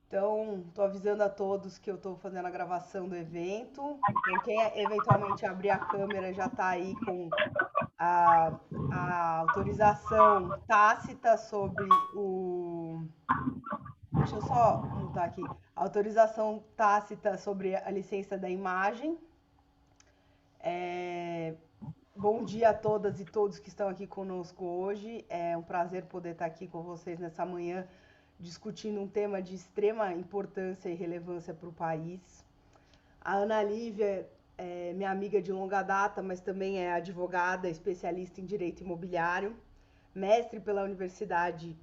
Então, estou avisando a todos que eu estou fazendo a gravação do evento. Então, quem eventualmente abrir a câmera já está aí com a, a autorização tácita sobre o. Deixa eu só mutar aqui. Autorização tácita sobre a licença da imagem. Bom dia a todas e todos que estão aqui conosco hoje. É um prazer poder estar aqui com vocês nessa manhã, discutindo um tema de extrema importância e relevância para o país. A Ana Lívia é minha amiga de longa data, mas também é advogada, especialista em direito imobiliário, mestre pela Universidade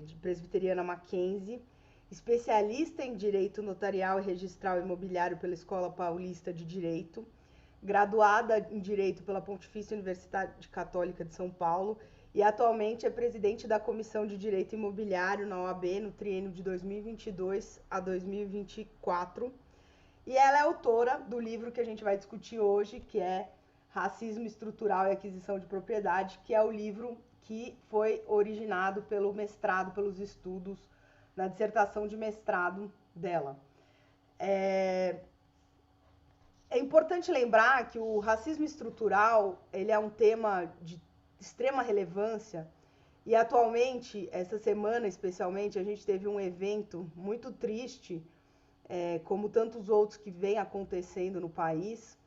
de Presbiteriana Mackenzie, especialista em direito notarial e registral imobiliário pela Escola Paulista de Direito, graduada em Direito pela Pontifícia Universidade Católica de São Paulo e atualmente é presidente da Comissão de Direito Imobiliário na OAB no triênio de 2022 a 2024. E ela é autora do livro que a gente vai discutir hoje, que é Racismo Estrutural e Aquisição de Propriedade, que é o livro que foi originado pelo mestrado, pelos estudos na dissertação de mestrado dela. É importante lembrar que o racismo estrutural ele é um tema de extrema relevância e atualmente, essa semana especialmente, a gente teve um evento muito triste, como tantos outros que vêm acontecendo no país,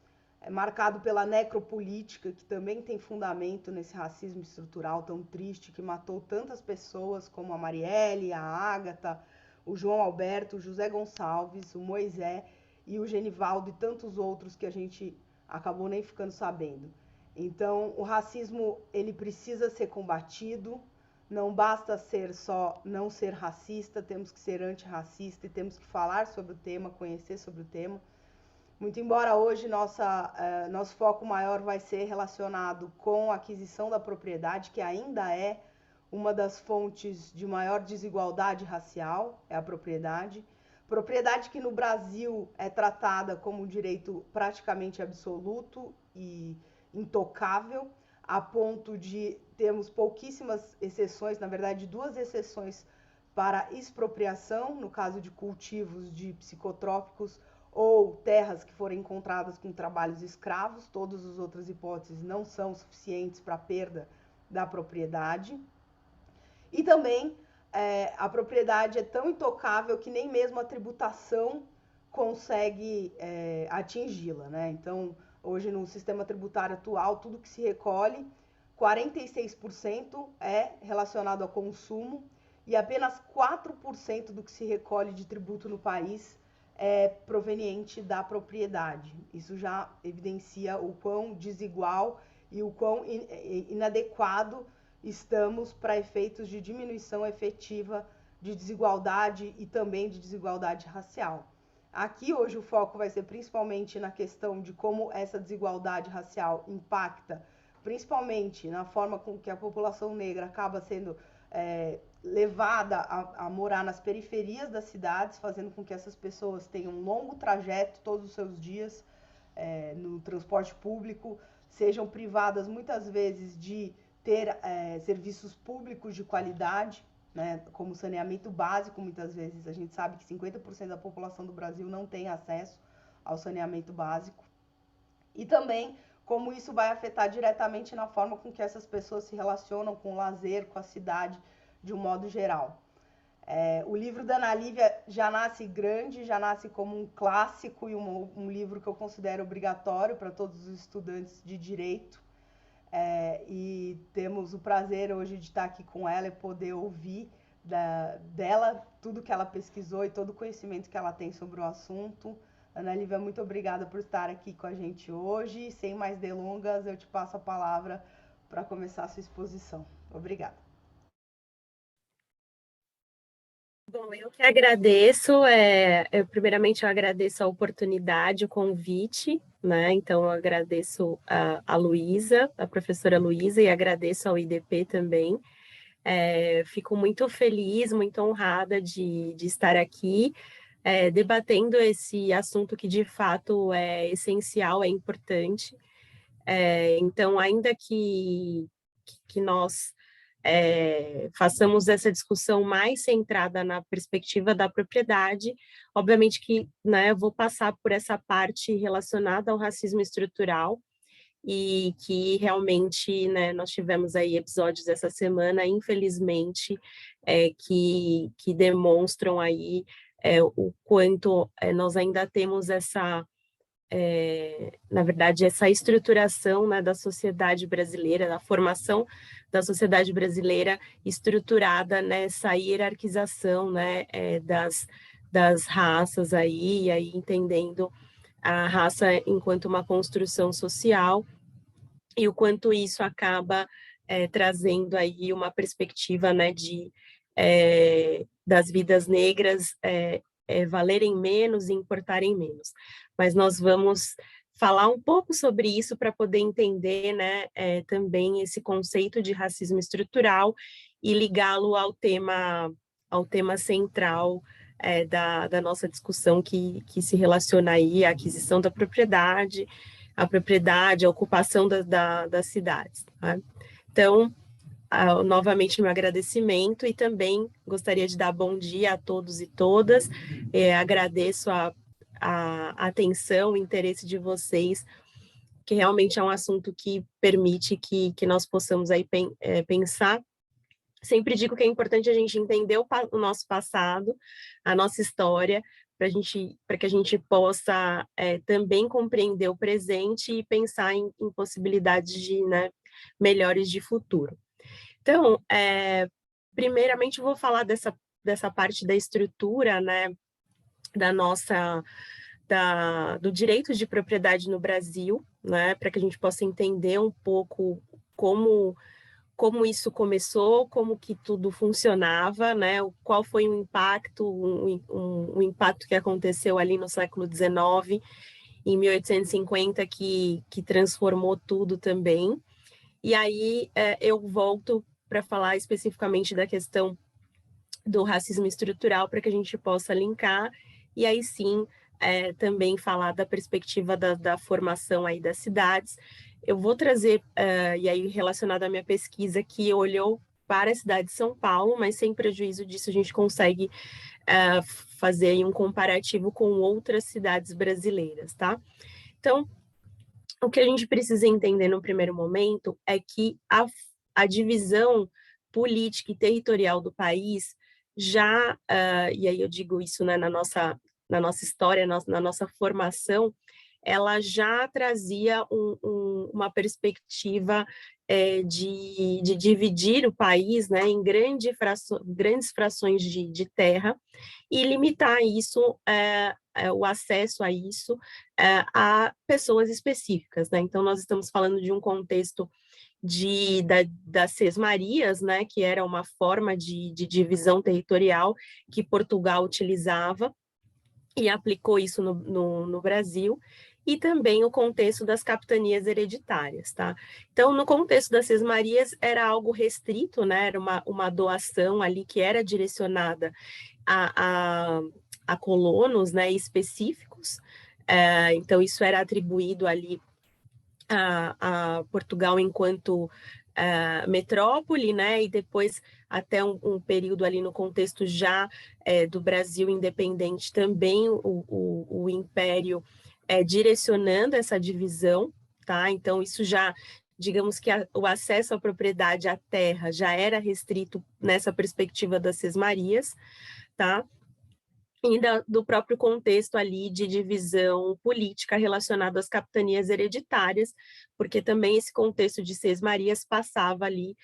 marcado pela necropolítica, que também tem fundamento nesse racismo estrutural tão triste, que matou tantas pessoas como a Marielle, a Ágata, o João Alberto, o José Gonçalves, o Moisés e o Genivaldo e tantos outros que a gente acabou nem ficando sabendo. Então, o racismo ele precisa ser combatido, não basta ser só não ser racista, temos que ser antirracista e temos que falar sobre o tema, conhecer sobre o tema. Muito embora hoje nosso foco maior vai ser relacionado com a aquisição da propriedade, que ainda é uma das fontes de maior desigualdade racial, é a propriedade. Propriedade que no Brasil é tratada como um direito praticamente absoluto e intocável, a ponto de termos pouquíssimas exceções, na verdade, duas exceções para expropriação, no caso de cultivos de psicotrópicos ou terras que forem encontradas com trabalhos escravos. Todas as outras hipóteses não são suficientes para a perda da propriedade. E também a propriedade é tão intocável que nem mesmo a tributação consegue atingi-la, né? Então, hoje no sistema tributário atual, tudo que se recolhe, 46% é relacionado ao consumo e apenas 4% do que se recolhe de tributo no país é proveniente da propriedade. Isso já evidencia o quão desigual e o quão inadequado estamos para efeitos de diminuição efetiva de desigualdade e também de desigualdade racial. Aqui hoje o foco vai ser principalmente na questão de como essa desigualdade racial impacta, principalmente na forma com que a população negra acaba sendo levada a morar nas periferias das cidades, fazendo com que essas pessoas tenham um longo trajeto todos os seus dias no transporte público, sejam privadas muitas vezes de ter serviços públicos de qualidade, né, como saneamento básico. Muitas vezes a gente sabe que 50% da população do Brasil não tem acesso ao saneamento básico. E também como isso vai afetar diretamente na forma com que essas pessoas se relacionam com o lazer, com a cidade, de um modo geral. O livro da Ana Lívia já nasce grande, já nasce como um clássico e um livro que eu considero obrigatório para todos os estudantes de direito. E temos o prazer hoje de estar aqui com ela e poder ouvir dela tudo que ela pesquisou e todo o conhecimento que ela tem sobre o assunto. Ana Lívia, muito obrigada por estar aqui com a gente hoje. Sem mais delongas, eu te passo a palavra para começar a sua exposição. Obrigada. Bom, eu que agradeço. Primeiramente, eu agradeço a oportunidade, o convite, né? Então, eu agradeço a Luísa, a professora Luísa, e agradeço ao IDP também. Fico muito feliz, muito honrada de estar aqui, debatendo esse assunto que, de fato, é essencial, é importante. Então, ainda que nós façamos essa discussão mais centrada na perspectiva da propriedade. Obviamente que, né, eu vou passar por essa parte relacionada ao racismo estrutural, e que realmente, né, nós tivemos aí episódios essa semana, infelizmente, que demonstram aí o quanto nós ainda temos essa, na verdade, essa estruturação, né, da sociedade brasileira, da formação da sociedade brasileira estruturada nessa hierarquização, né, das raças aí, e aí entendendo a raça enquanto uma construção social, e o quanto isso acaba trazendo aí uma perspectiva, né, das vidas negras valerem menos e importarem menos. Mas nós vamos falar um pouco sobre isso para poder entender, né, também esse conceito de racismo estrutural e ligá-lo ao tema central da nossa discussão, que se relaciona aí à aquisição da propriedade, a ocupação das cidades. Tá? Então, novamente, meu agradecimento, e também gostaria de dar bom dia a todos e todas. Agradeço a atenção, o interesse de vocês, que realmente é um assunto que permite que nós possamos aí pensar. Sempre digo que é importante a gente entender o nosso passado, a nossa história, para que a gente possa também compreender o presente e pensar em possibilidades né, melhores de futuro. Então, primeiramente, vou falar dessa parte da estrutura, né, do direito de propriedade no Brasil, né, para que a gente possa entender um pouco como isso começou, como que tudo funcionava, né? Qual foi o impacto, um impacto que aconteceu ali no século XIX, em 1850, que transformou tudo também. E aí eu volto para falar especificamente da questão do racismo estrutural, para que a gente possa linkar, e aí sim também falar da perspectiva da formação aí das cidades. Eu vou trazer, e aí relacionado à minha pesquisa, que olhou para a cidade de São Paulo, mas sem prejuízo disso a gente consegue fazer aí um comparativo com outras cidades brasileiras, tá? Então, o que a gente precisa entender no primeiro momento é que a divisão política e territorial do país já, e aí eu digo isso, né, na nossa história, na nossa formação, ela já trazia uma perspectiva de dividir o país, né, em grandes frações de terra, e limitar isso, o acesso a isso, a pessoas específicas, né? Então, nós estamos falando de um contexto das sesmarias, né, que era uma forma de divisão territorial que Portugal utilizava e aplicou isso no Brasil, e também o contexto das capitanias hereditárias, tá? Então, no contexto das sesmarias, era algo restrito, né? Era uma doação ali que era direcionada a colonos, né, específicos. Então, isso era atribuído ali a Portugal enquanto metrópole, né, e depois até um período ali no contexto já do Brasil independente também o Império direcionando essa divisão, tá? Então isso já, digamos que o acesso à propriedade à terra já era restrito nessa perspectiva das sesmarias, tá? E do próprio contexto ali de divisão política relacionado às capitanias hereditárias, porque também esse contexto de sesmarias passava ali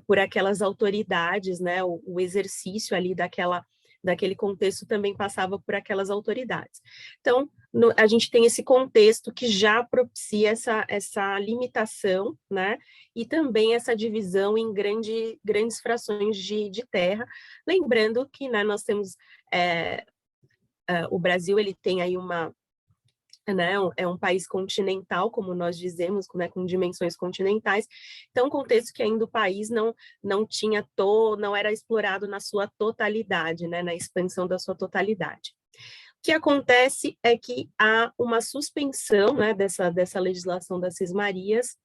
por aquelas autoridades, né, o exercício ali daquele contexto também passava por aquelas autoridades. Então, a gente tem esse contexto que já propicia essa limitação, né, e também essa divisão em grandes frações de terra, lembrando que, né, nós temos o Brasil, ele tem aí né, é um país continental, como nós dizemos, né, com dimensões continentais, então um contexto que ainda o país não era explorado na sua totalidade, né, na expansão da sua totalidade. O que acontece é que há uma suspensão, né, dessa legislação das sesmarias,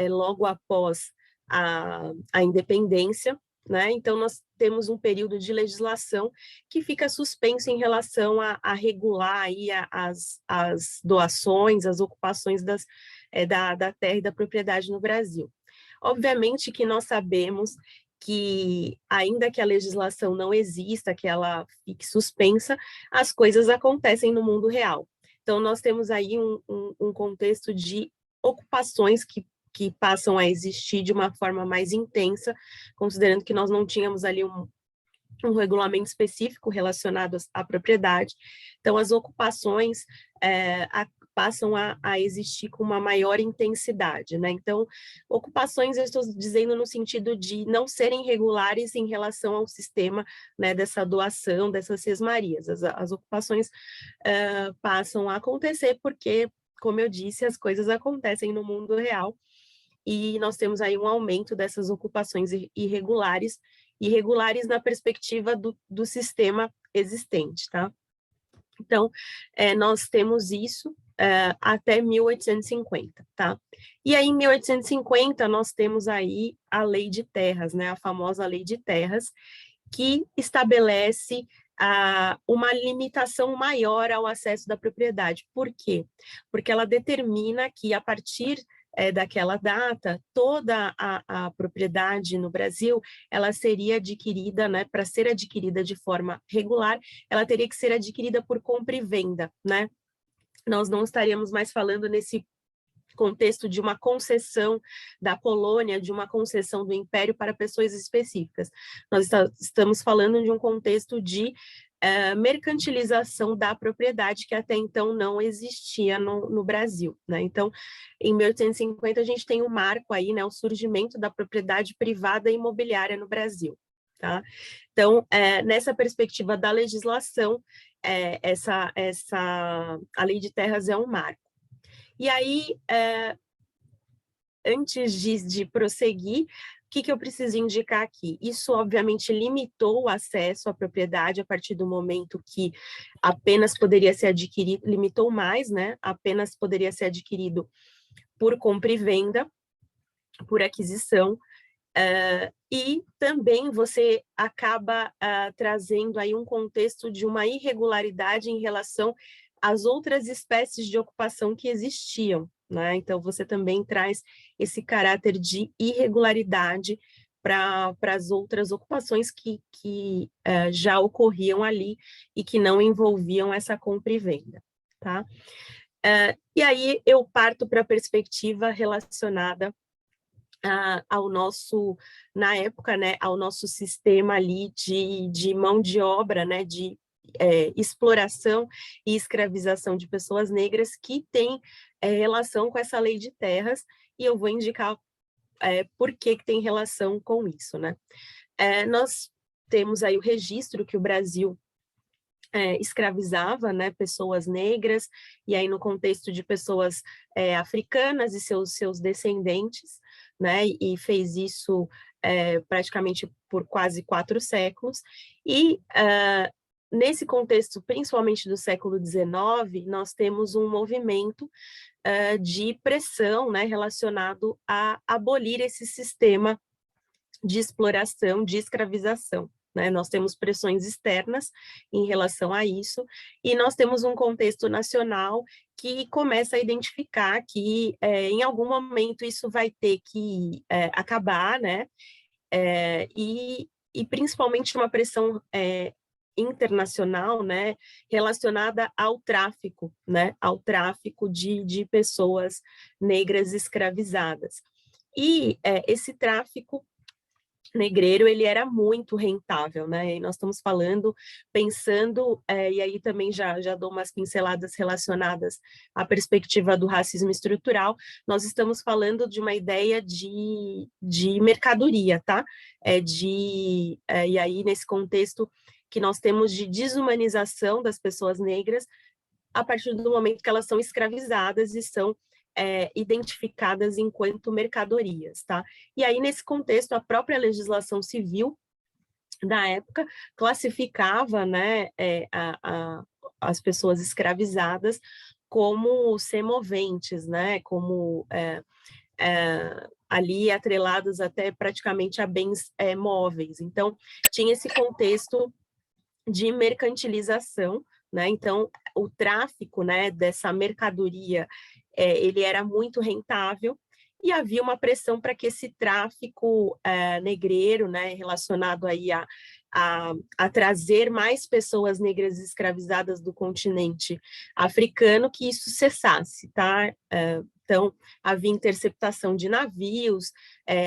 logo após a independência, né? Então, nós temos um período de legislação que fica suspenso em relação a regular aí as doações, as ocupações da terra e da propriedade no Brasil. Obviamente que nós sabemos que, ainda que a legislação não exista, que ela fique suspensa, as coisas acontecem no mundo real. Então, nós temos aí um contexto de ocupações que passam a existir de uma forma mais intensa, considerando que nós não tínhamos ali um regulamento específico relacionado à propriedade. Então, as ocupações passam a existir com uma maior intensidade, né? Então, ocupações eu estou dizendo no sentido de não serem regulares em relação ao sistema, né, dessa doação, dessas sesmarias. As ocupações passam a acontecer porque, como eu disse, as coisas acontecem no mundo real e nós temos aí um aumento dessas ocupações irregulares na perspectiva do sistema existente, tá? Então, nós temos isso até 1850, tá? E aí, em 1850, nós temos aí a Lei de Terras, né? A famosa Lei de Terras, que estabelece uma limitação maior ao acesso da propriedade. Por quê? Porque ela determina que, a partir daquela data, toda a propriedade no Brasil, ela seria adquirida, né, para ser adquirida de forma regular, ela teria que ser adquirida por compra e venda, né? Nós não estaríamos mais falando nesse contexto de uma concessão da colônia, de uma concessão do império para pessoas específicas. Nós estamos falando de um contexto de mercantilização da propriedade que até então não existia no Brasil, né? Então, em 1850 a gente tem um marco aí, né, o surgimento da propriedade privada imobiliária no Brasil, tá? Então, nessa perspectiva da legislação, a Lei de Terras é um marco. E aí, antes de prosseguir, o que eu preciso indicar aqui? Isso, obviamente, limitou o acesso à propriedade a partir do momento que apenas poderia ser adquirido, limitou mais, né? Apenas poderia ser adquirido por compra e venda, por aquisição, e também você acaba trazendo aí um contexto de uma irregularidade em relação às outras espécies de ocupação que existiam, né? Então, você também traz esse caráter de irregularidade para as outras ocupações que já ocorriam ali e que não envolviam essa compra e venda, tá? E aí eu parto para a perspectiva relacionada ao nosso, na época, né, ao nosso sistema ali de mão de obra, né, de exploração e escravização de pessoas negras que tem relação com essa lei de terras, e eu vou indicar por que tem relação com isso, né? Nós temos aí o registro que o Brasil escravizava, né, pessoas negras, e aí no contexto de pessoas africanas e seus descendentes, né, e fez isso praticamente por quase 4 séculos, e nesse contexto, principalmente do século XIX, nós temos um movimento de pressão, né, relacionado a abolir esse sistema de exploração, de escravização, né? Nós temos pressões externas em relação a isso, e nós temos um contexto nacional que começa a identificar que em algum momento isso vai ter que acabar, né? E principalmente uma pressão internacional, né, relacionada ao tráfico, né, ao tráfico de pessoas negras escravizadas. E esse tráfico negreiro, ele era muito rentável, né? E nós estamos falando, pensando, e aí também já dou umas pinceladas relacionadas à perspectiva do racismo estrutural, nós estamos falando de uma ideia de mercadoria, tá? E aí, nesse contexto que nós temos de desumanização das pessoas negras, a partir do momento que elas são escravizadas e são identificadas enquanto mercadorias, tá? E aí, nesse contexto, a própria legislação civil da época classificava, né, as pessoas escravizadas como semoventes, né, como ali atreladas até praticamente a bens móveis. Então, tinha esse contexto de mercantilização, né? Então, o tráfico, né, dessa mercadoria, ele era muito rentável, e havia uma pressão para que esse tráfico negreiro, né, relacionado aí a trazer mais pessoas negras escravizadas do continente africano, que isso cessasse, tá? Então, havia interceptação de navios,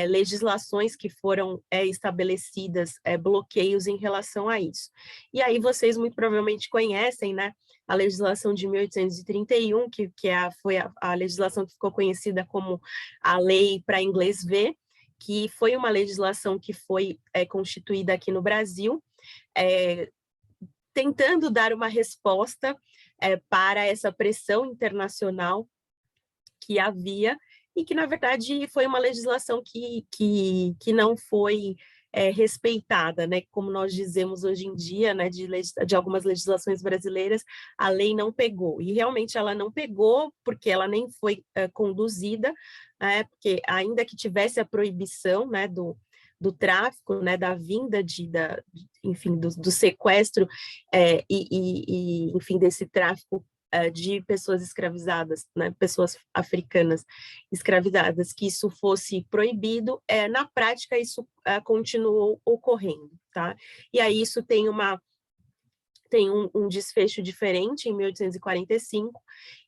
legislações que foram estabelecidas, bloqueios em relação a isso. E aí vocês muito provavelmente conhecem, né, a legislação de 1831, que foi a legislação que ficou conhecida como a Lei para Inglês Ver, que foi uma legislação que foi constituída aqui no Brasil, tentando dar uma resposta para essa pressão internacional que havia, e que, na verdade, foi uma legislação que não foi respeitada, né? Como nós dizemos hoje em dia, né, de algumas legislações brasileiras, a lei não pegou. E realmente ela não pegou, porque ela nem foi conduzida, porque ainda que tivesse a proibição, né, do tráfico, né, da vinda enfim, do sequestro enfim, desse tráfico de pessoas escravizadas, né, pessoas africanas escravizadas, que isso fosse proibido, na prática isso continuou ocorrendo, tá? E aí isso tem um desfecho diferente em 1845,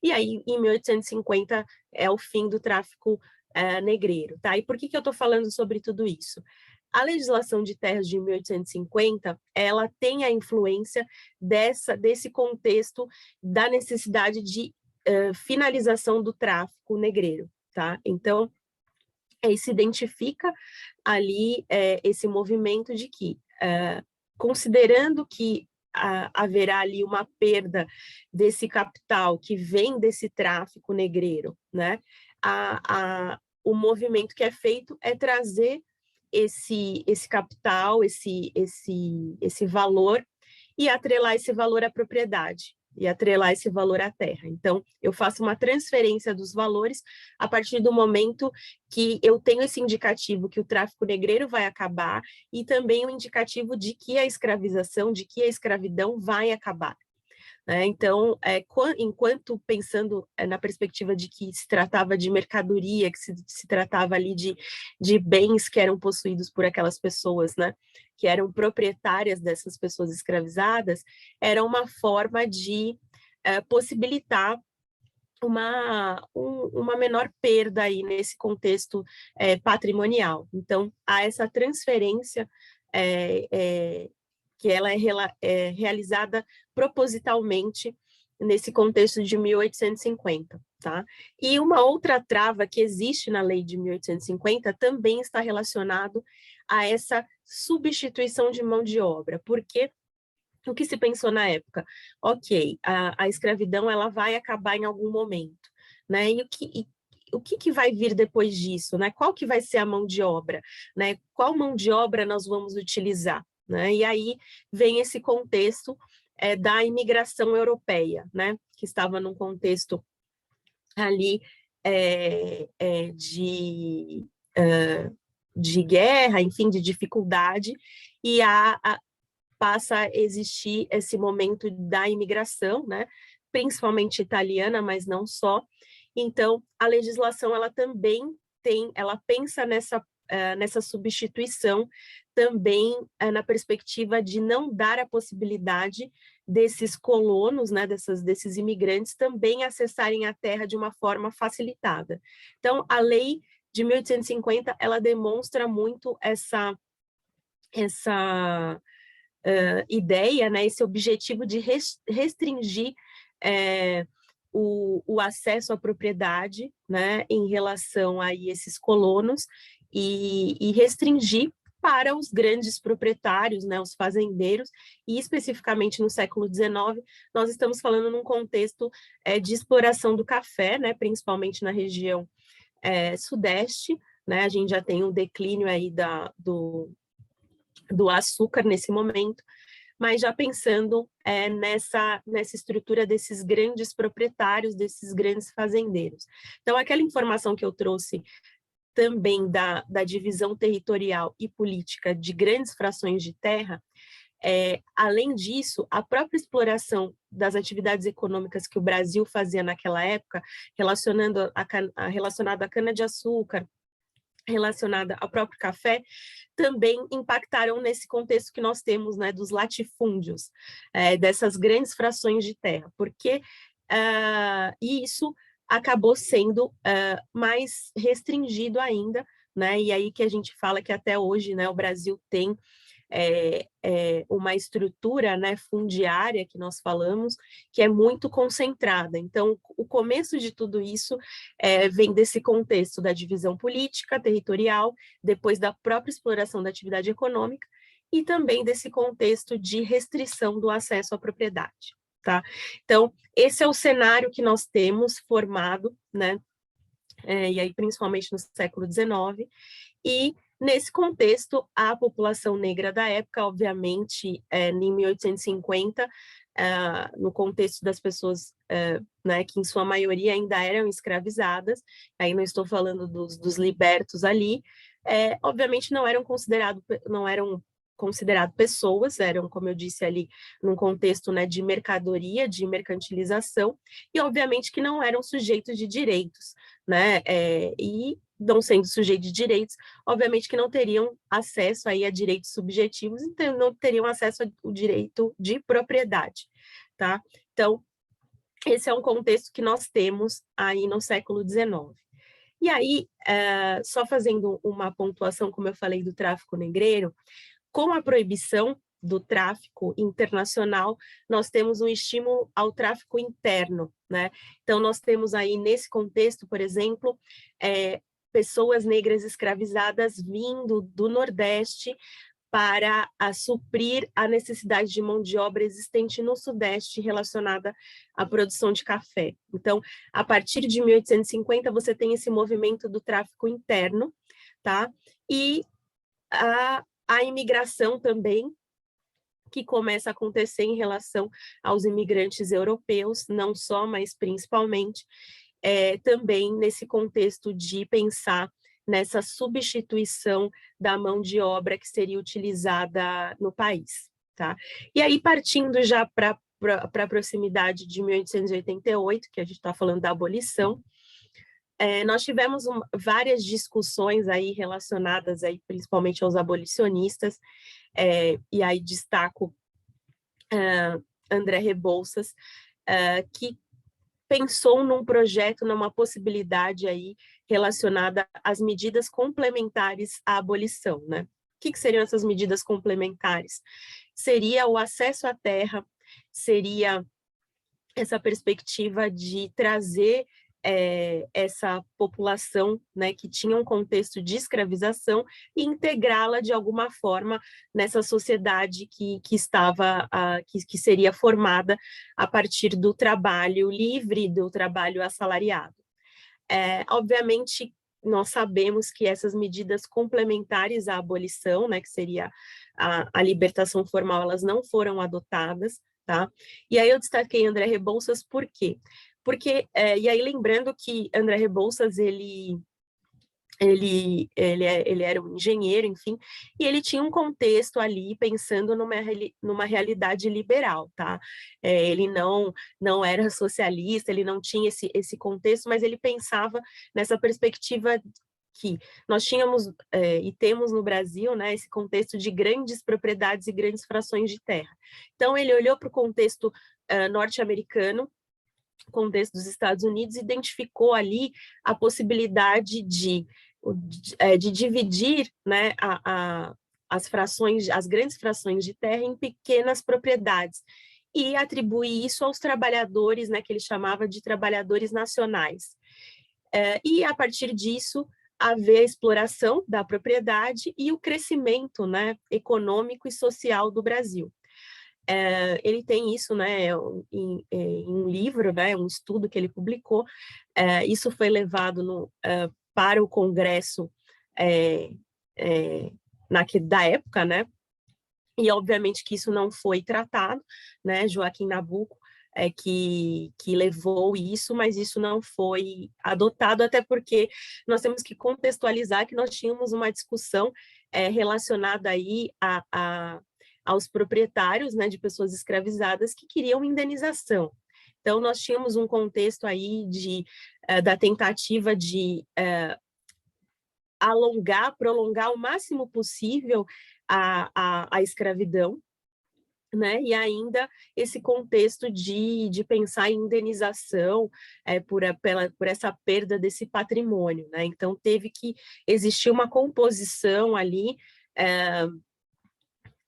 e aí em 1850 é o fim do tráfico negreiro, tá? E por que eu estou falando sobre tudo isso? A legislação de terras de 1850, ela tem a influência desse contexto da necessidade de finalização do tráfico negreiro, tá? Então, se identifica ali esse movimento de que, considerando que haverá ali uma perda desse capital que vem desse tráfico negreiro, né? O movimento que é feito é trazer esse capital, esse valor, e atrelar esse valor à propriedade, e atrelar esse valor à terra. Então, eu faço uma transferência dos valores a partir do momento que eu tenho esse indicativo que o tráfico negreiro vai acabar, e também o indicativo de que a escravização, de que a escravidão vai acabar. Então, enquanto pensando na perspectiva de que se tratava de mercadoria, que se tratava ali de bens que eram possuídos por aquelas pessoas, né, que eram proprietárias dessas pessoas escravizadas, era uma forma de possibilitar uma menor perda aí nesse contexto patrimonial. Então, há essa transferência que ela é realizada propositalmente nesse contexto de 1850, tá? E uma outra trava que existe na lei de 1850 também está relacionado a essa substituição de mão de obra, porque o que se pensou na época? Ok, a escravidão ela vai acabar em algum momento, né? E o que vai vir depois disso, né? Qual que vai ser a mão de obra, né? Qual mão de obra nós vamos utilizar, né? E aí vem esse contexto da imigração europeia, né? Que estava num contexto ali de guerra, enfim, de dificuldade, e passa a existir esse momento da imigração, né? Principalmente italiana, mas não só. Então, a legislação ela também ela pensa nessa substituição também na perspectiva de não dar a possibilidade desses colonos, né, desses imigrantes também acessarem a terra de uma forma facilitada. Então, a lei de 1850 ela demonstra muito essa ideia, né, esse objetivo de restringir o acesso à propriedade, né, em relação a esses colonos, e restringir para os grandes proprietários, né, os fazendeiros, e especificamente no século XIX, nós estamos falando num contexto de exploração do café, né, principalmente na região sudeste, né, a gente já tem um declínio aí do açúcar nesse momento, mas já pensando nessa estrutura desses grandes proprietários, desses grandes fazendeiros. Então, aquela informação que eu trouxe também da divisão territorial e política de grandes frações de terra, além disso, a própria exploração das atividades econômicas que o Brasil fazia naquela época, relacionada à cana-de-açúcar, relacionada ao próprio café, também impactaram nesse contexto que nós temos, né, dos latifúndios, dessas grandes frações de terra, porque e isso acabou sendo mais restringido ainda, né, e aí que a gente fala que até hoje, né, o Brasil tem uma estrutura, né, fundiária que nós falamos, que é muito concentrada. Então, o começo de tudo isso vem desse contexto da divisão política, territorial, depois da própria exploração da atividade econômica, e também desse contexto de restrição do acesso à propriedade. Tá? Então, esse é o cenário que nós temos formado, né, e aí principalmente no século XIX, e nesse contexto, a população negra da época, obviamente, em 1850, no contexto das pessoas, né, que em sua maioria ainda eram escravizadas, aí não estou falando dos libertos ali, obviamente não eram considerados pessoas, eram, como eu disse ali, num contexto, né, de mercadoria, de mercantilização, e obviamente que não eram sujeitos de direitos, né, e não sendo sujeitos de direitos, obviamente que não teriam acesso aí a direitos subjetivos, então não teriam acesso ao direito de propriedade, tá? Então, esse é um contexto que nós temos aí no século XIX. E aí, só fazendo uma pontuação, como eu falei, do tráfico negreiro, com a proibição do tráfico internacional, nós temos um estímulo ao tráfico interno, né? Então, nós temos aí, nesse contexto, por exemplo, pessoas negras escravizadas vindo do Nordeste para suprir a necessidade de mão de obra existente no Sudeste relacionada à produção de café. Então, a partir de 1850, você tem esse movimento do tráfico interno, tá? E a imigração também, que começa a acontecer em relação aos imigrantes europeus, não só, mas principalmente, também nesse contexto de pensar nessa substituição da mão de obra que seria utilizada no país. Tá? E aí, partindo já para a proximidade de 1888, que a gente está falando da abolição, nós tivemos várias discussões aí relacionadas aí, principalmente aos abolicionistas, e aí destaco André Rebouças, que pensou num projeto, numa possibilidade aí relacionada às medidas complementares à abolição, né? O que seriam essas medidas complementares? Seria o acesso à terra, seria essa perspectiva de trazer essa população, né, que tinha um contexto de escravização e integrá-la de alguma forma nessa sociedade que seria formada a partir do trabalho livre, do trabalho assalariado. Obviamente, nós sabemos que essas medidas complementares à abolição, né, que seria a libertação formal, elas não foram adotadas, tá? E aí eu destaquei André Rebouças por quê? Porque, e aí lembrando que André Rebouças, ele era um engenheiro, enfim, e ele tinha um contexto ali pensando numa realidade liberal, tá? Ele não era socialista, ele não tinha esse contexto, mas ele pensava nessa perspectiva que nós tínhamos e temos no Brasil, né, esse contexto de grandes propriedades e grandes frações de terra. Então, ele olhou para o contexto norte-americano, contexto dos Estados Unidos, identificou ali a possibilidade de dividir, né, as grandes frações de terra em pequenas propriedades e atribuir isso aos trabalhadores, né, que ele chamava de trabalhadores nacionais. E, a partir disso, haver a exploração da propriedade e o crescimento, né, econômico e social do Brasil. Ele tem isso, né, em um livro, né, um estudo que ele publicou. Isso foi levado para o Congresso da época, né, e obviamente que isso não foi tratado, né? Joaquim Nabuco que levou isso, mas isso não foi adotado, até porque nós temos que contextualizar que nós tínhamos uma discussão relacionada aí aos proprietários, né, de pessoas escravizadas que queriam indenização. Então, nós tínhamos um contexto aí da tentativa de prolongar o máximo possível a escravidão, né? E ainda esse contexto de pensar em indenização por essa perda desse patrimônio, né? Então, teve que existir uma composição ali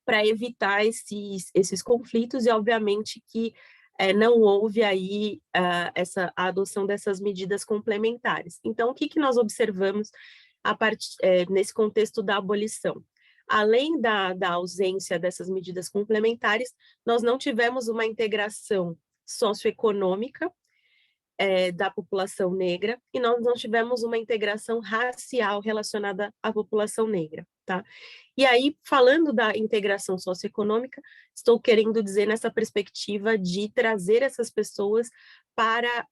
para evitar esses conflitos, e obviamente que não houve aí a adoção dessas medidas complementares. Então, o que nós observamos nesse contexto da abolição? Além da ausência dessas medidas complementares, nós não tivemos uma integração socioeconômica da população negra, e nós não tivemos uma integração racial relacionada à população negra, tá? E aí, falando da integração socioeconômica, estou querendo dizer nessa perspectiva de trazer essas pessoas para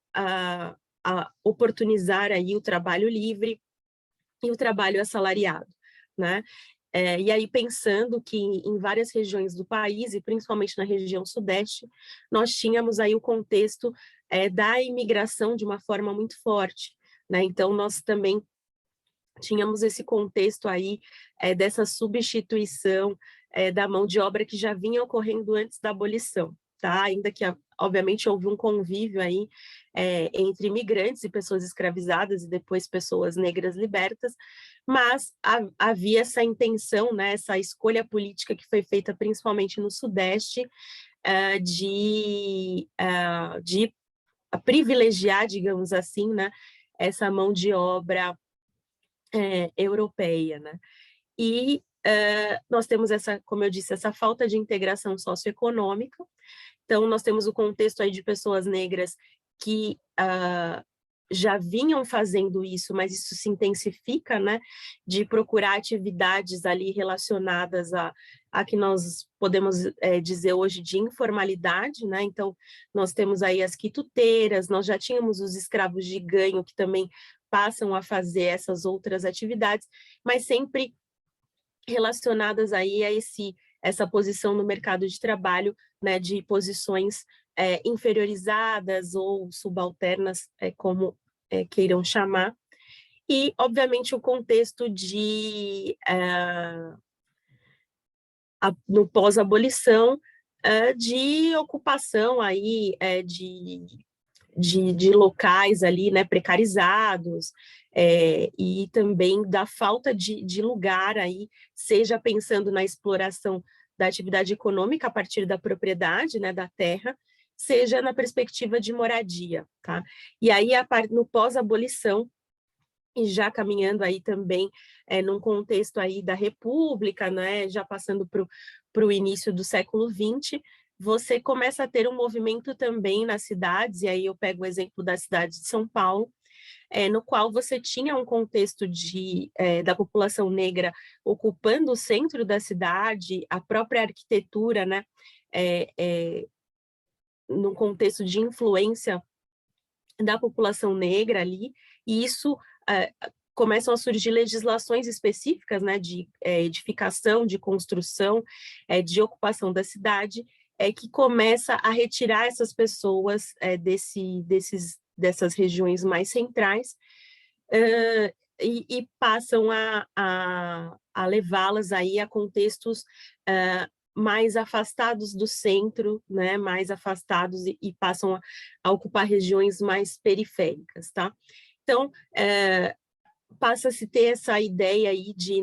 oportunizar aí o trabalho livre e o trabalho assalariado, né? E aí, pensando que em várias regiões do país, e principalmente na região sudeste, nós tínhamos aí o contexto da imigração de uma forma muito forte, né? Então, nós também tínhamos esse contexto aí dessa substituição da mão de obra que já vinha ocorrendo antes da abolição, tá? Ainda que, obviamente, houve um convívio aí entre imigrantes e pessoas escravizadas e depois pessoas negras libertas, mas havia essa intenção, né, essa escolha política que foi feita principalmente no Sudeste de privilegiar, digamos assim, né, essa mão de obra europeia, né? E nós temos como eu disse, essa falta de integração socioeconômica. Então, nós temos o contexto aí de pessoas negras que já vinham fazendo isso, mas isso se intensifica, né? De procurar atividades ali relacionadas a que nós podemos dizer hoje de informalidade, né? Então, nós temos aí as quituteiras, nós já tínhamos os escravos de ganho que também passam a fazer essas outras atividades, mas sempre relacionadas aí a essa posição no mercado de trabalho, né, de posições inferiorizadas ou subalternas, como queiram chamar. E, obviamente, o contexto no pós-abolição, de ocupação aí, de locais ali, né, precarizados, e também da falta de lugar aí, seja pensando na exploração da atividade econômica a partir da propriedade, né, da terra, seja na perspectiva de moradia, tá? E aí, no pós-abolição, e já caminhando aí também num contexto aí da República, né, já passando para o início do século XX, você começa a ter um movimento também nas cidades, e aí eu pego o exemplo da cidade de São Paulo, no qual você tinha um contexto da população negra ocupando o centro da cidade, a própria arquitetura, né, num contexto de influência da população negra ali, e isso começam a surgir legislações específicas, né, de edificação, de construção, de ocupação da cidade, que começa a retirar essas pessoas dessas regiões mais centrais e passam a levá-las aí a contextos mais afastados do centro, né, mais afastados e passam a ocupar regiões mais periféricas, tá? Então, passa-se a ter essa ideia aí de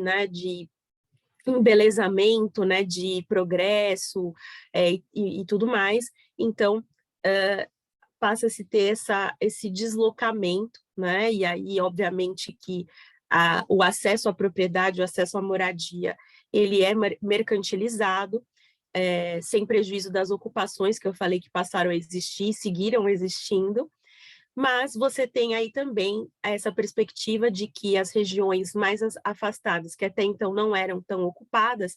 embelezamento, né, de progresso e tudo mais. Então, passa-se a ter esse deslocamento, né, e aí, obviamente, que o acesso à propriedade, o acesso à moradia, ele é mercantilizado, sem prejuízo das ocupações que eu falei que passaram a existir, seguiram existindo, mas você tem aí também essa perspectiva de que as regiões mais afastadas, que até então não eram tão ocupadas,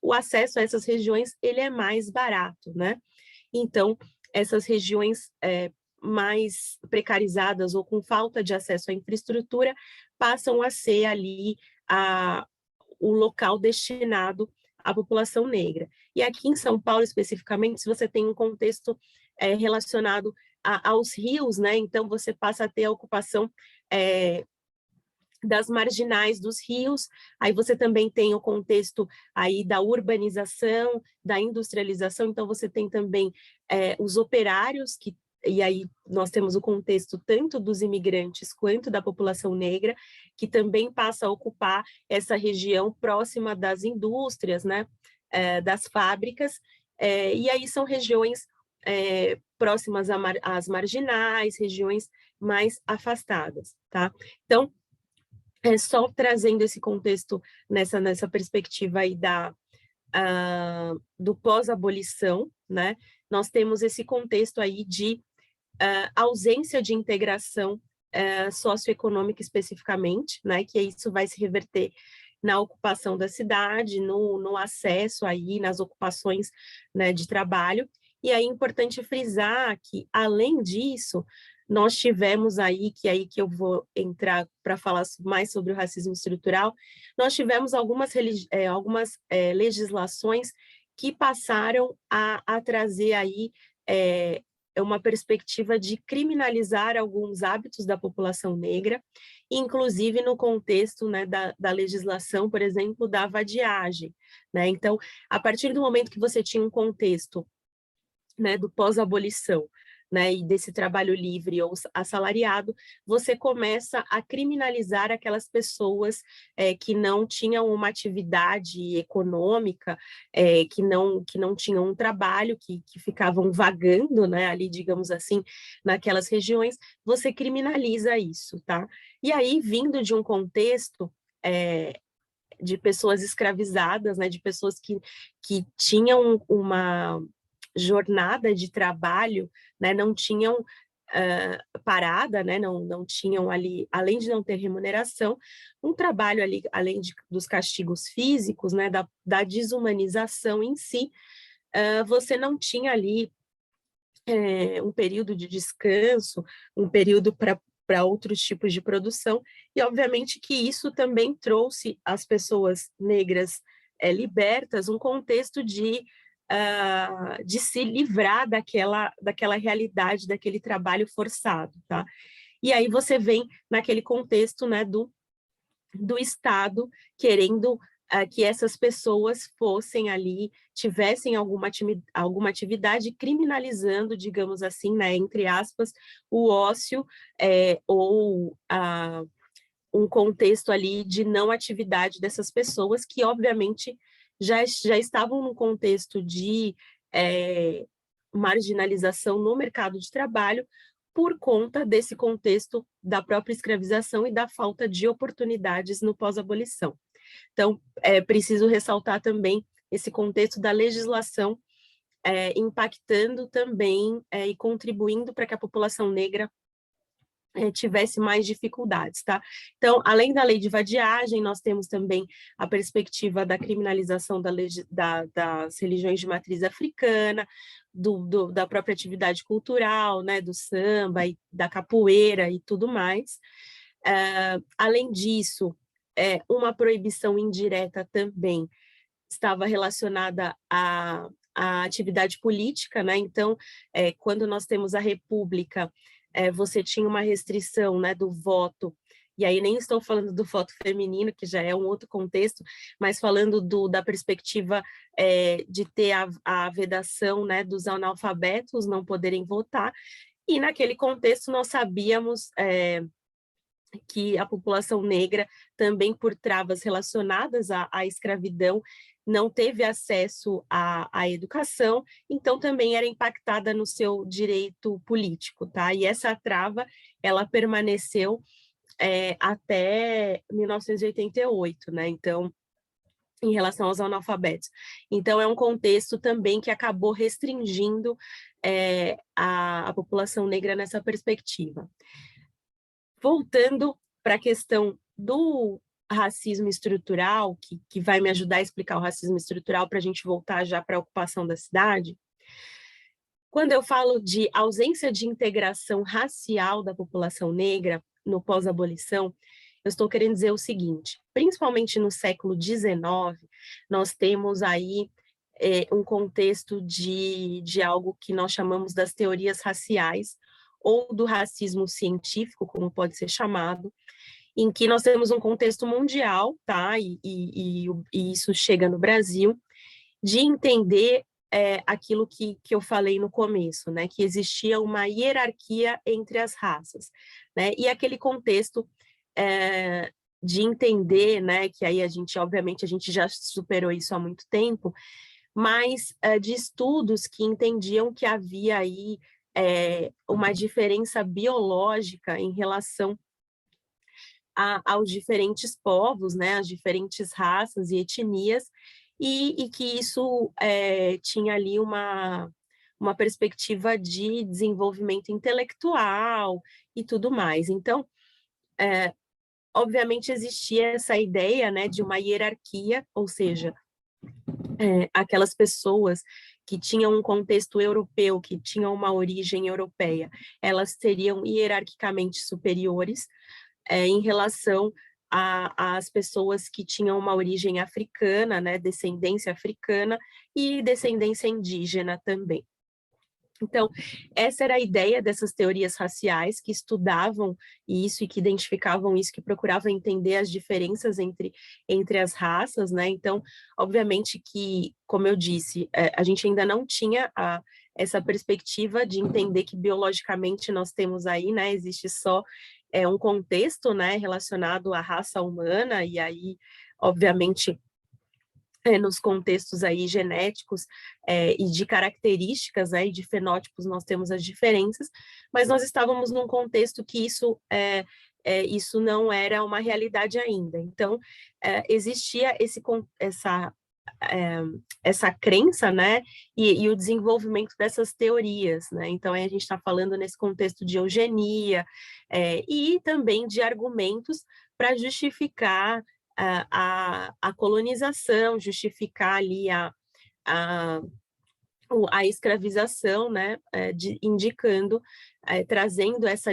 o acesso a essas regiões ele é mais barato, né? Então, essas regiões mais precarizadas ou com falta de acesso à infraestrutura passam a ser ali o local destinado à população negra. E aqui em São Paulo, especificamente, se você tem um contexto relacionado aos rios, né? Então, você passa a ter a ocupação das marginais dos rios, aí você também tem o contexto aí da urbanização, da industrialização, então você tem também os operários, e aí nós temos o contexto tanto dos imigrantes quanto da população negra, que também passa a ocupar essa região próxima das indústrias, né, das fábricas, e aí são regiões próximas às marginais, regiões mais afastadas, tá? Então, só trazendo esse contexto nessa perspectiva aí do pós-abolição, né? Nós temos esse contexto aí de ausência de integração socioeconômica especificamente, né? Que isso vai se reverter na ocupação da cidade, no acesso aí, nas ocupações, né, de trabalho. E aí é importante frisar que, além disso, nós tivemos aí que eu vou entrar para falar mais sobre o racismo estrutural, nós tivemos algumas legislações que passaram a trazer aí uma perspectiva de criminalizar alguns hábitos da população negra, inclusive no contexto, né, da legislação, por exemplo, da vadiagem, né? Então, a partir do momento que você tinha um contexto, né, do pós-abolição, né, e desse trabalho livre ou assalariado, você começa a criminalizar aquelas pessoas que não tinham uma atividade econômica, que não tinham um trabalho, que ficavam vagando, né, ali, digamos assim, naquelas regiões, você criminaliza isso, tá? E aí, vindo de um contexto de pessoas escravizadas, né, de pessoas que tinham uma jornada de trabalho, né, não tinham parada, né, não tinham ali, além de não ter remuneração, um trabalho ali, além dos castigos físicos, né, da desumanização em si, você não tinha ali um período de descanso, um período para outros tipos de produção, e obviamente que isso também trouxe às pessoas negras libertas um contexto de se livrar daquela realidade, daquele trabalho forçado, tá? E aí você vem naquele contexto, né, do Estado querendo que essas pessoas fossem ali, tivessem alguma atividade criminalizando, digamos assim, né, entre aspas, o ócio ou um contexto ali de não atividade dessas pessoas que, obviamente, já estavam num contexto de marginalização no mercado de trabalho por conta desse contexto da própria escravização e da falta de oportunidades no pós-abolição. Então, é preciso ressaltar também esse contexto da legislação impactando também e contribuindo para que a população negra tivesse mais dificuldades, tá? Então, além da lei de vadiagem, nós temos também a perspectiva da criminalização das religiões de matriz africana, da própria atividade cultural, né, do samba, e da capoeira e tudo mais. Além disso, uma proibição indireta também estava relacionada à atividade política, né? Então, quando nós temos a República, você tinha uma restrição, né, do voto, e aí nem estou falando do voto feminino, que já é um outro contexto, mas falando da perspectiva de ter a vedação, né, dos analfabetos não poderem votar, e naquele contexto nós sabíamos que a população negra, também por travas relacionadas à escravidão, não teve acesso à educação, então também era impactada no seu direito político, tá? E essa trava, ela permaneceu até 1988, né? Então, em relação aos analfabetos. Então, é um contexto também que acabou restringindo a população negra nessa perspectiva. Voltando para a questão do racismo estrutural, que vai me ajudar a explicar o racismo estrutural para a gente voltar já para a ocupação da cidade. Quando eu falo de ausência de integração racial da população negra no pós-abolição, eu estou querendo dizer o seguinte: principalmente no século XIX, nós temos aí um contexto de algo que nós chamamos das teorias raciais, ou do racismo científico, como pode ser chamado, em que nós temos um contexto mundial, tá? E isso chega no Brasil, de entender aquilo que eu falei no começo, né? Que existia uma hierarquia entre as raças, né? E aquele contexto de entender, né? Que aí obviamente, a gente já superou isso há muito tempo, mas de estudos que entendiam que havia aí uma diferença biológica em relação aos diferentes povos, né, as diferentes raças e etnias, e que isso tinha ali uma perspectiva de desenvolvimento intelectual e tudo mais. Então, obviamente, existia essa ideia, né, de uma hierarquia, ou seja, aquelas pessoas que tinham um contexto europeu, que tinham uma origem europeia, elas seriam hierarquicamente superiores em relação às pessoas que tinham uma origem africana, né, descendência africana e descendência indígena também. Então, essa era a ideia dessas teorias raciais que estudavam isso e que identificavam isso, que procuravam entender as diferenças entre as raças, né? Então, obviamente que, como eu disse, a gente ainda não tinha essa perspectiva de entender que biologicamente nós temos aí, né? Existe só um contexto, né, relacionado à raça humana, e aí, obviamente, nos contextos aí genéticos e de características, né, e de fenótipos, nós temos as diferenças, mas nós estávamos num contexto que isso não era uma realidade ainda. Então, existia essa crença, né, e o desenvolvimento dessas teorias, né? Então, aí a gente está falando nesse contexto de eugenia e também de argumentos para justificar a colonização, justificar ali a escravização, né, indicando, trazendo essa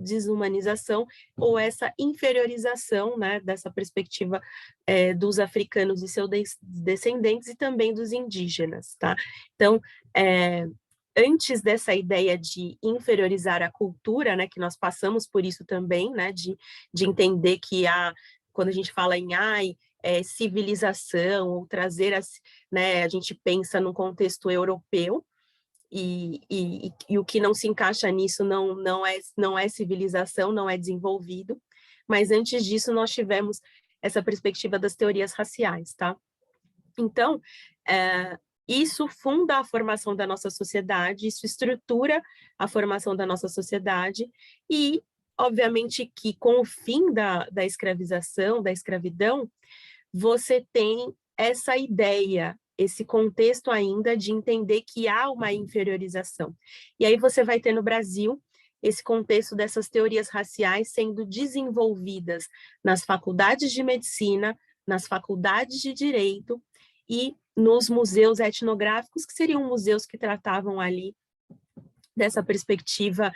desumanização ou essa inferiorização, né, dessa perspectiva dos africanos e seus descendentes e também dos indígenas, tá? Então, antes dessa ideia de inferiorizar a cultura, né, que nós passamos por isso também, né, de entender que quando a gente fala em civilização, ou trazer, né, a gente pensa num contexto europeu, e o que não se encaixa nisso não é civilização, não é desenvolvido, mas antes disso nós tivemos essa perspectiva das teorias raciais, tá? Então, isso funda a formação da nossa sociedade, isso estrutura a formação da nossa sociedade, e obviamente que com o fim da escravização, da escravidão, você tem essa ideia, esse contexto ainda de entender que há uma inferiorização. E aí você vai ter no Brasil esse contexto dessas teorias raciais sendo desenvolvidas nas faculdades de medicina, nas faculdades de direito e nos museus etnográficos, que seriam museus que tratavam ali dessa perspectiva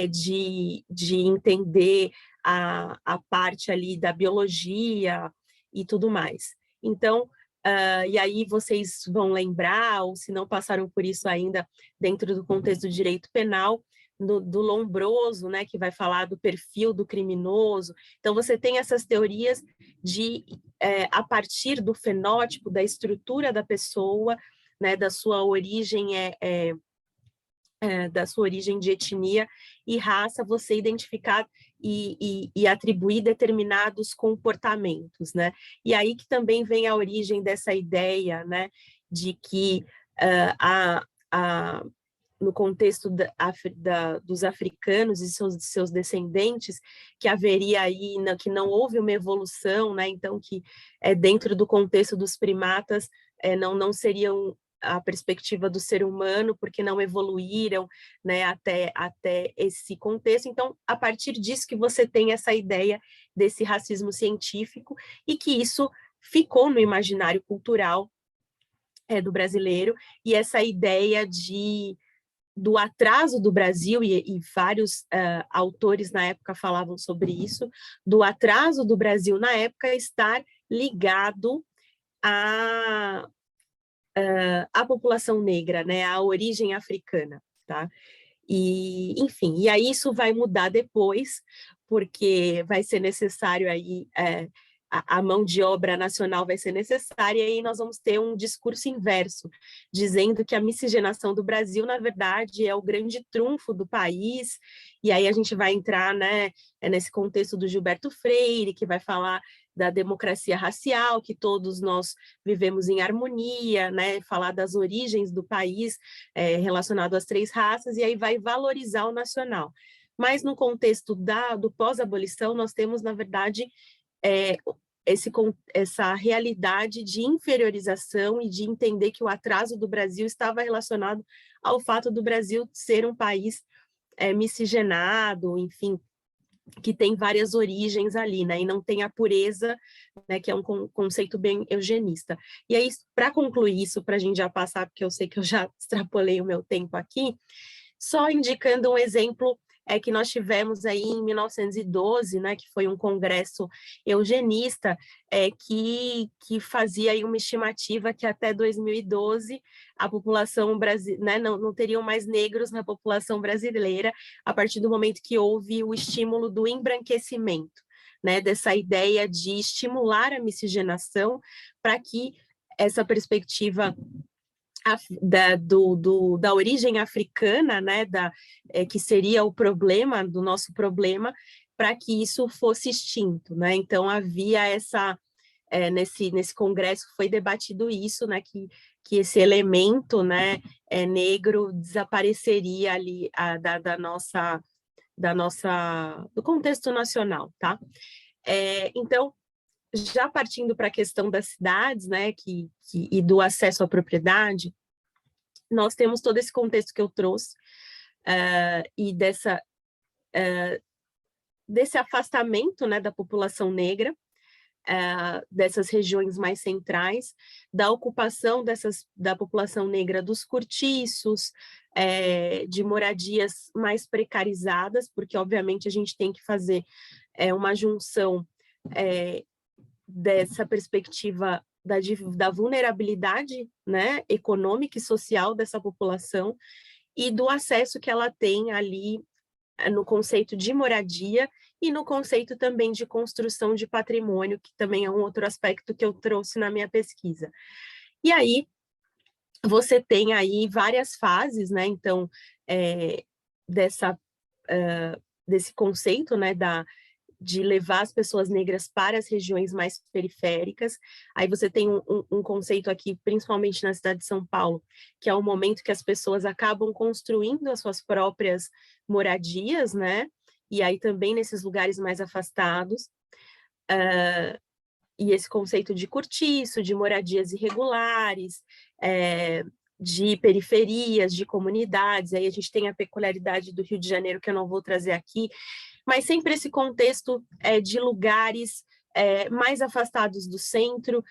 de entender a parte ali da biologia e tudo mais. Então, e aí vocês vão lembrar, ou se não passaram por isso ainda, dentro do contexto do direito penal, do Lombroso, né, que vai falar do perfil do criminoso. Então, você tem essas teorias de, a partir do fenótipo, da estrutura da pessoa, né, da sua origem da sua origem de etnia e raça, você identificar e atribuir determinados comportamentos, né? E aí que também vem a origem dessa ideia, né, de que no contexto dos africanos e seus descendentes, que haveria aí, que não houve uma evolução, né? Então, que dentro do contexto dos primatas não seriam a perspectiva do ser humano, porque não evoluíram, né, até esse contexto. Então, a partir disso que você tem essa ideia desse racismo científico, e que isso ficou no imaginário cultural do brasileiro, e essa ideia do atraso do Brasil, e vários autores na época falavam sobre isso, do atraso do Brasil na época estar ligado à população negra, né, à origem africana, tá? E, enfim, e aí isso vai mudar depois, porque vai ser necessário aí, a mão de obra nacional vai ser necessária, e aí nós vamos ter um discurso inverso, dizendo que a miscigenação do Brasil, na verdade, é o grande trunfo do país, e aí a gente vai entrar, né, nesse contexto do Gilberto Freire, que vai falar da democracia racial, que todos nós vivemos em harmonia, né, falar das origens do país relacionado às 3 raças, e aí vai valorizar o nacional. Mas no contexto do pós-abolição, nós temos, na verdade, essa realidade de inferiorização e de entender que o atraso do Brasil estava relacionado ao fato do Brasil ser um país miscigenado, enfim, que tem várias origens ali, né, e não tem a pureza, né, que é um conceito bem eugenista. E aí, para concluir isso, para a gente já passar, porque eu sei que eu já extrapolei o meu tempo aqui, só indicando um exemplo que nós tivemos aí em 1912, né, que foi um congresso eugenista, que fazia aí uma estimativa que até 2012 a população brasileira, né, não teriam mais negros na população brasileira, a partir do momento que houve o estímulo do embranquecimento, né, dessa ideia de estimular a miscigenação para que essa perspectiva da origem africana, né, que seria o problema, do nosso problema, para que isso fosse extinto, né? Então havia nesse congresso foi debatido isso, né, que esse elemento, né, negro desapareceria ali do contexto nacional, tá? Então, já partindo para a questão das cidades, né, e do acesso à propriedade, nós temos todo esse contexto que eu trouxe, e desse afastamento, né, da população negra, dessas regiões mais centrais, da ocupação da população negra dos cortiços, de moradias mais precarizadas, porque, obviamente, a gente tem que fazer uma junção dessa perspectiva da vulnerabilidade, né, econômica e social dessa população, e do acesso que ela tem ali no conceito de moradia e no conceito também de construção de patrimônio, que também é um outro aspecto que eu trouxe na minha pesquisa. E aí, você tem aí várias fases, né, então, desse conceito, né, de levar as pessoas negras para as regiões mais periféricas. Aí você tem um conceito aqui, principalmente na cidade de São Paulo, que é o momento que as pessoas acabam construindo as suas próprias moradias, né? E aí também nesses lugares mais afastados. E esse conceito de cortiço, de moradias irregulares, de periferias, de comunidades. Aí a gente tem a peculiaridade do Rio de Janeiro, que eu não vou trazer aqui, mas sempre esse contexto de lugares mais afastados do centro,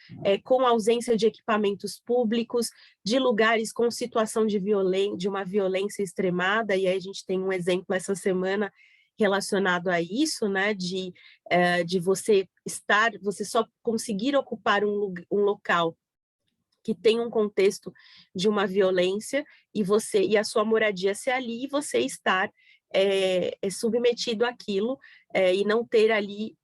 com ausência de equipamentos públicos, de lugares com situação de uma violência extremada, e aí a gente tem um exemplo essa semana relacionado a isso, né, de você só conseguir ocupar um local que tem um contexto de uma violência, e a sua moradia ser ali, e você estar submetido àquilo, e não ter ali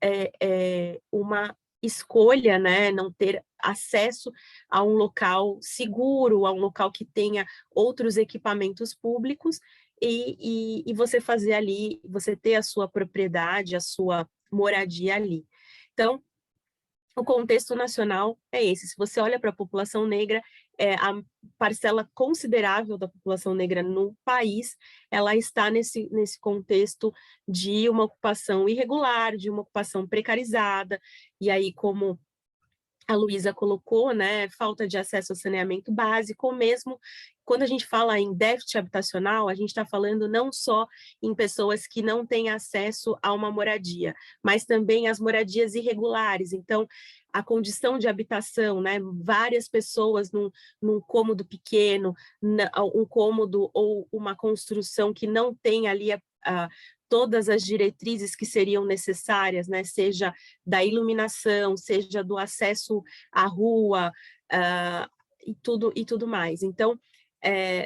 uma escolha, né? Não ter acesso a um local seguro, a um local que tenha outros equipamentos públicos, e você fazer ali, você ter a sua propriedade, a sua moradia ali. Então, o contexto nacional é esse. Se você olha para a população negra, a parcela considerável da população negra no país, ela está nesse contexto de uma ocupação irregular, de uma ocupação precarizada, e aí como a Luísa colocou, né, falta de acesso ao saneamento básico, ou mesmo quando a gente fala em déficit habitacional, a gente está falando não só em pessoas que não têm acesso a uma moradia, mas também as moradias irregulares. Então, a condição de habitação, né, várias pessoas num cômodo pequeno, um cômodo ou uma construção que não tem ali todas as diretrizes que seriam necessárias, né, seja da iluminação, seja do acesso à rua, e tudo mais. Então,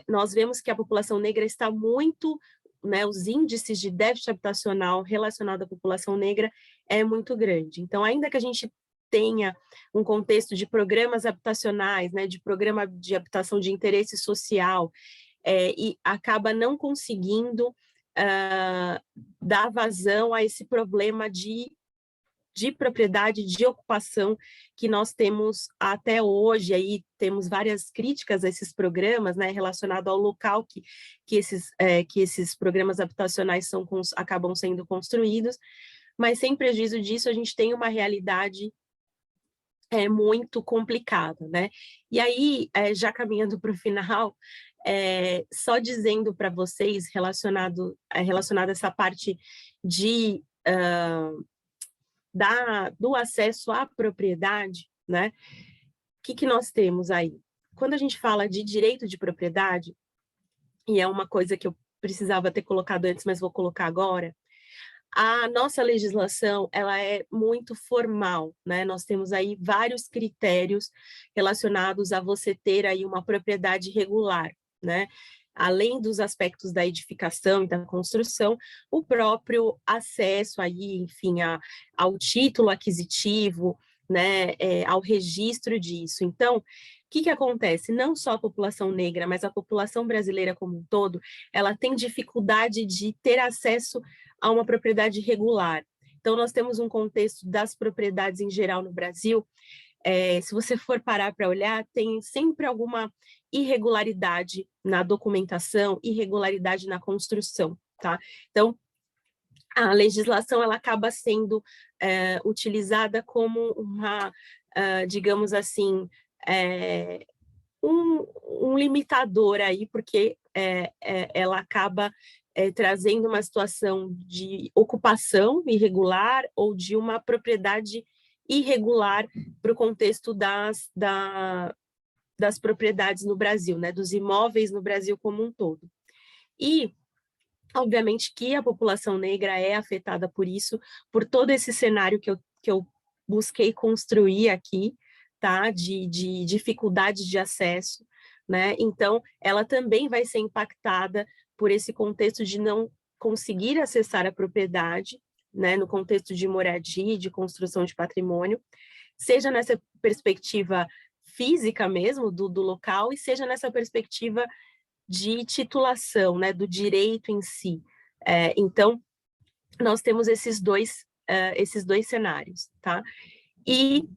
nós vemos que a população negra está muito, né, os índices de déficit habitacional relacionado à população negra é muito grande. Então, ainda que a gente tenha um contexto de programas habitacionais, né, de programa de habitação de interesse social, e acaba não conseguindo dar vazão a esse problema de propriedade, de ocupação que nós temos até hoje. Aí temos várias críticas a esses programas, né, relacionado ao local que esses programas habitacionais acabam sendo construídos, mas sem prejuízo disso, a gente tem uma realidade muito complicada, né? E aí, já caminhando para o final, só dizendo para vocês, relacionado a essa parte de do acesso à propriedade, né? O que nós temos aí? Quando a gente fala de direito de propriedade, e é uma coisa que eu precisava ter colocado antes, mas vou colocar agora, a nossa legislação, ela é muito formal, né? Nós temos aí vários critérios relacionados a você ter aí uma propriedade regular, né? Além dos aspectos da edificação e da construção, o próprio acesso aí, enfim, ao título aquisitivo, né? Ao registro disso. Então, o que acontece? Não só a população negra, mas a população brasileira como um todo, ela tem dificuldade de ter acesso a uma propriedade regular. Então, nós temos um contexto das propriedades em geral no Brasil. Se você for parar para olhar, tem sempre alguma irregularidade na documentação, irregularidade na construção, tá? Então, a legislação ela acaba sendo utilizada como uma, digamos assim, um limitador aí, porque ela acaba trazendo uma situação de ocupação irregular ou de uma propriedade irregular para o contexto das propriedades no Brasil, né, dos imóveis no Brasil como um todo. E, obviamente, que a população negra é afetada por isso, por todo esse cenário que eu busquei construir aqui, tá, de dificuldade de acesso, né? Então, ela também vai ser impactada por esse contexto de não conseguir acessar a propriedade, né, no contexto de moradia e de construção de patrimônio, seja nessa perspectiva física mesmo do local, e seja nessa perspectiva de titulação, né, do direito em si. Então, nós temos esses dois cenários, tá? E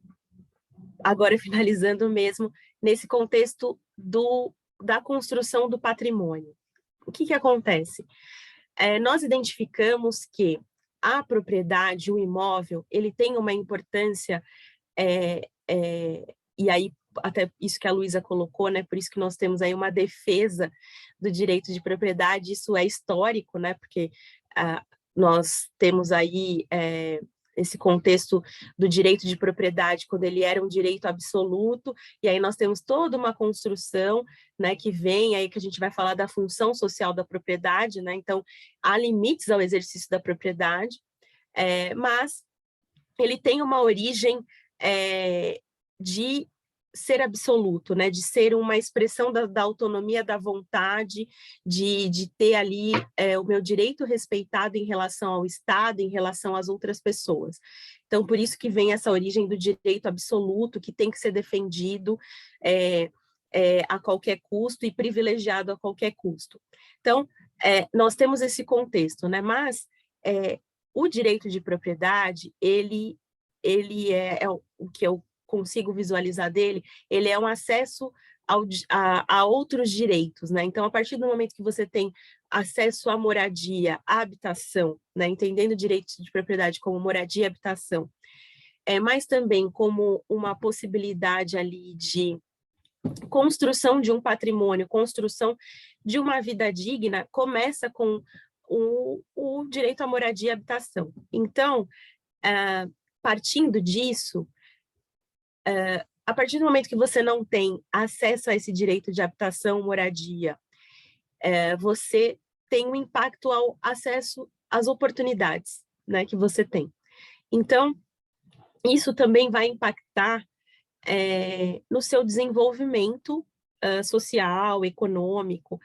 agora, finalizando mesmo, nesse contexto da construção do patrimônio. O que acontece? Nós identificamos que a propriedade, o imóvel, ele tem uma importância, e aí até isso que a Luísa colocou, né? Por isso que nós temos aí uma defesa do direito de propriedade, isso é histórico, né? Porque nós temos aí esse contexto do direito de propriedade, quando ele era um direito absoluto, e aí nós temos toda uma construção, né, que vem aí, que a gente vai falar da função social da propriedade, né? Então, há limites ao exercício da propriedade, mas ele tem uma origem de ser absoluto, né? De ser uma expressão da autonomia, da vontade, de ter ali o meu direito respeitado em relação ao Estado, em relação às outras pessoas. Então, por isso que vem essa origem do direito absoluto, que tem que ser defendido a qualquer custo e privilegiado a qualquer custo. Então, nós temos esse contexto, né? Mas o direito de propriedade, ele é o que eu consigo visualizar dele, ele é um acesso a outros direitos, né? Então, a partir do momento que você tem acesso à moradia, à habitação, né? Entendendo direitos de propriedade como moradia e habitação, mas também como uma possibilidade ali de construção de um patrimônio, construção de uma vida digna, começa com o direito à moradia e habitação. Então, partindo disso, a partir do momento que você não tem acesso a esse direito de habitação, moradia, você tem um impacto ao acesso às oportunidades, né, que você tem. Então, isso também vai impactar no seu desenvolvimento social, econômico,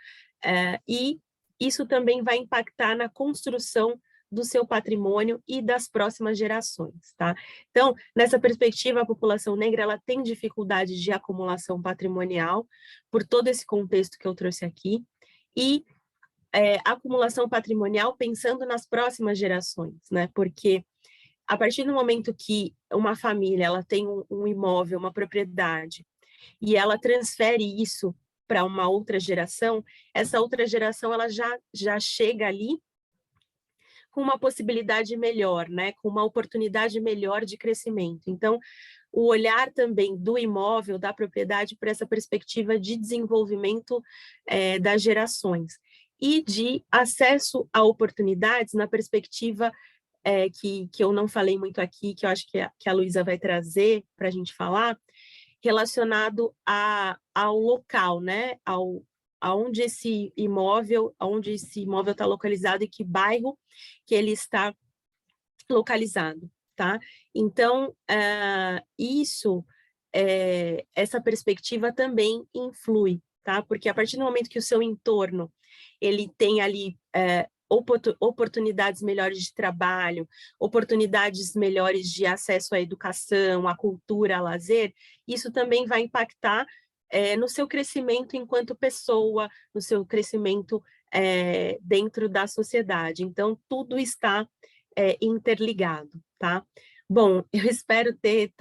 e isso também vai impactar na construção do seu patrimônio e das próximas gerações, tá? Então, nessa perspectiva, a população negra, ela tem dificuldade de acumulação patrimonial, por todo esse contexto que eu trouxe aqui, e acumulação patrimonial pensando nas próximas gerações, né? Porque a partir do momento que uma família ela tem um imóvel, uma propriedade, e ela transfere isso para uma outra geração, essa outra geração ela já chega ali com uma possibilidade melhor, né? Com uma oportunidade melhor de crescimento. Então, o olhar também do imóvel, da propriedade, para essa perspectiva de desenvolvimento das gerações e de acesso a oportunidades na perspectiva que eu não falei muito aqui, que eu acho que a Luísa vai trazer para a gente falar, relacionado ao local, né? Aonde esse imóvel está localizado e que bairro que ele está localizado, tá? Então, essa perspectiva também influi, tá? Porque a partir do momento que o seu entorno, ele tem ali oportunidades melhores de trabalho, oportunidades melhores de acesso à educação, à cultura, ao lazer, isso também vai impactar no seu crescimento enquanto pessoa, no seu crescimento dentro da sociedade. Então, tudo está interligado, tá? Bom, eu espero ter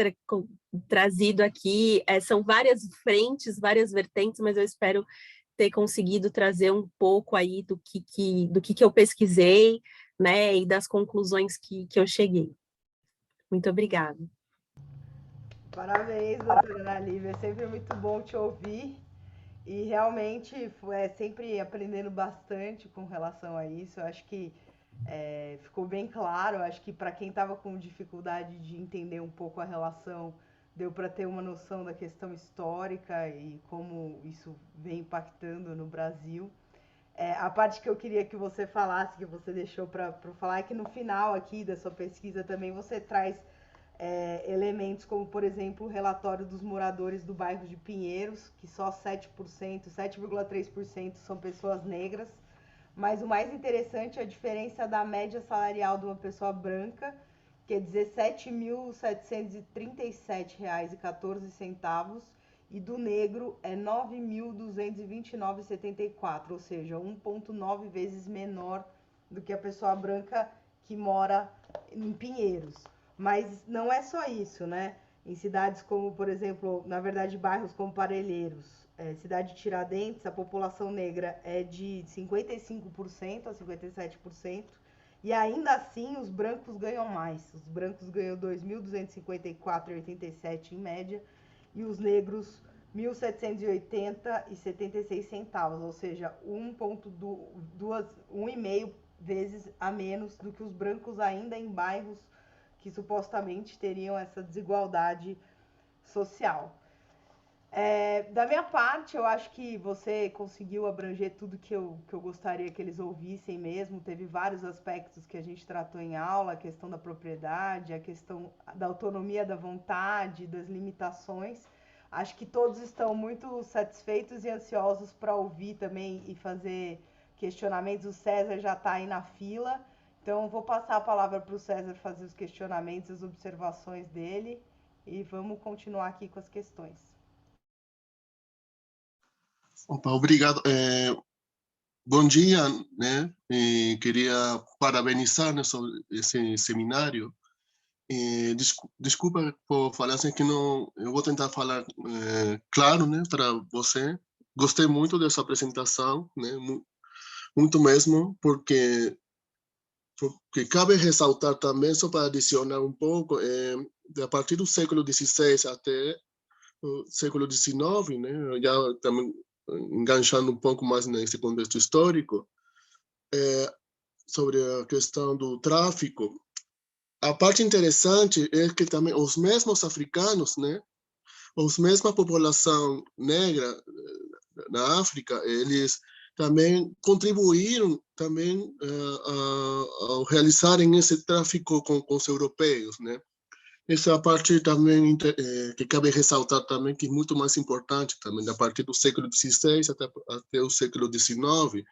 trazido aqui, são várias frentes, várias vertentes, mas eu espero ter conseguido trazer um pouco aí do que eu pesquisei, né, e das conclusões que eu cheguei. Muito obrigada. Parabéns, doutora Ana Lívia, é sempre muito bom te ouvir e realmente sempre aprendendo bastante com relação a isso. Eu acho que ficou bem claro, eu acho que para quem estava com dificuldade de entender um pouco a relação, deu para ter uma noção da questão histórica e como isso vem impactando no Brasil. A parte que eu queria que você falasse, que você deixou para falar, é que no final aqui da sua pesquisa também você traz elementos como, por exemplo, o relatório dos moradores do bairro de Pinheiros, que só 7,3% são pessoas negras, mas o mais interessante é a diferença da média salarial de uma pessoa branca, que é R$ 17.737,14, e do negro é R$ 9.229,74, ou seja, 1,9 vezes menor do que a pessoa branca que mora em Pinheiros. Mas não é só isso, né? Em cidades como, por exemplo, na verdade, bairros como Parelheiros, cidade de Tiradentes, a população negra é de 55% a 57%, e ainda assim os brancos ganham mais. Os brancos ganham R$ 2.254,87 em média, e os negros R$ 1.780,76, ou seja, 1,5 vezes a menos do que os brancos ainda em bairros que supostamente teriam essa desigualdade social. Da minha parte, eu acho que você conseguiu abranger tudo que eu gostaria que eles ouvissem mesmo. Teve vários aspectos que a gente tratou em aula, a questão da propriedade, a questão da autonomia da vontade, das limitações. Acho que todos estão muito satisfeitos e ansiosos para ouvir também e fazer questionamentos. O César já está aí na fila. Então, vou passar a palavra para o César fazer os questionamentos, as observações dele, e vamos continuar aqui com as questões. Opa, obrigado. Bom dia, né? Queria parabenizar esse seminário. Desculpa por falar assim que não, eu vou tentar falar claro, né, para você. Gostei muito dessa apresentação, né? Muito mesmo, porque porque cabe ressaltar também, só para adicionar um pouco, a partir do século XVI até o século XIX, né, já também enganchando um pouco mais nesse contexto histórico, sobre a questão do tráfico, a parte interessante é que também os mesmos africanos, né, os mesma população negra na África, eles também contribuíram também ao realizarem esse tráfico com os europeus, né? Essa é a parte também que cabe ressaltar também, que é muito mais importante também, a partir do século XVI até o século XIX,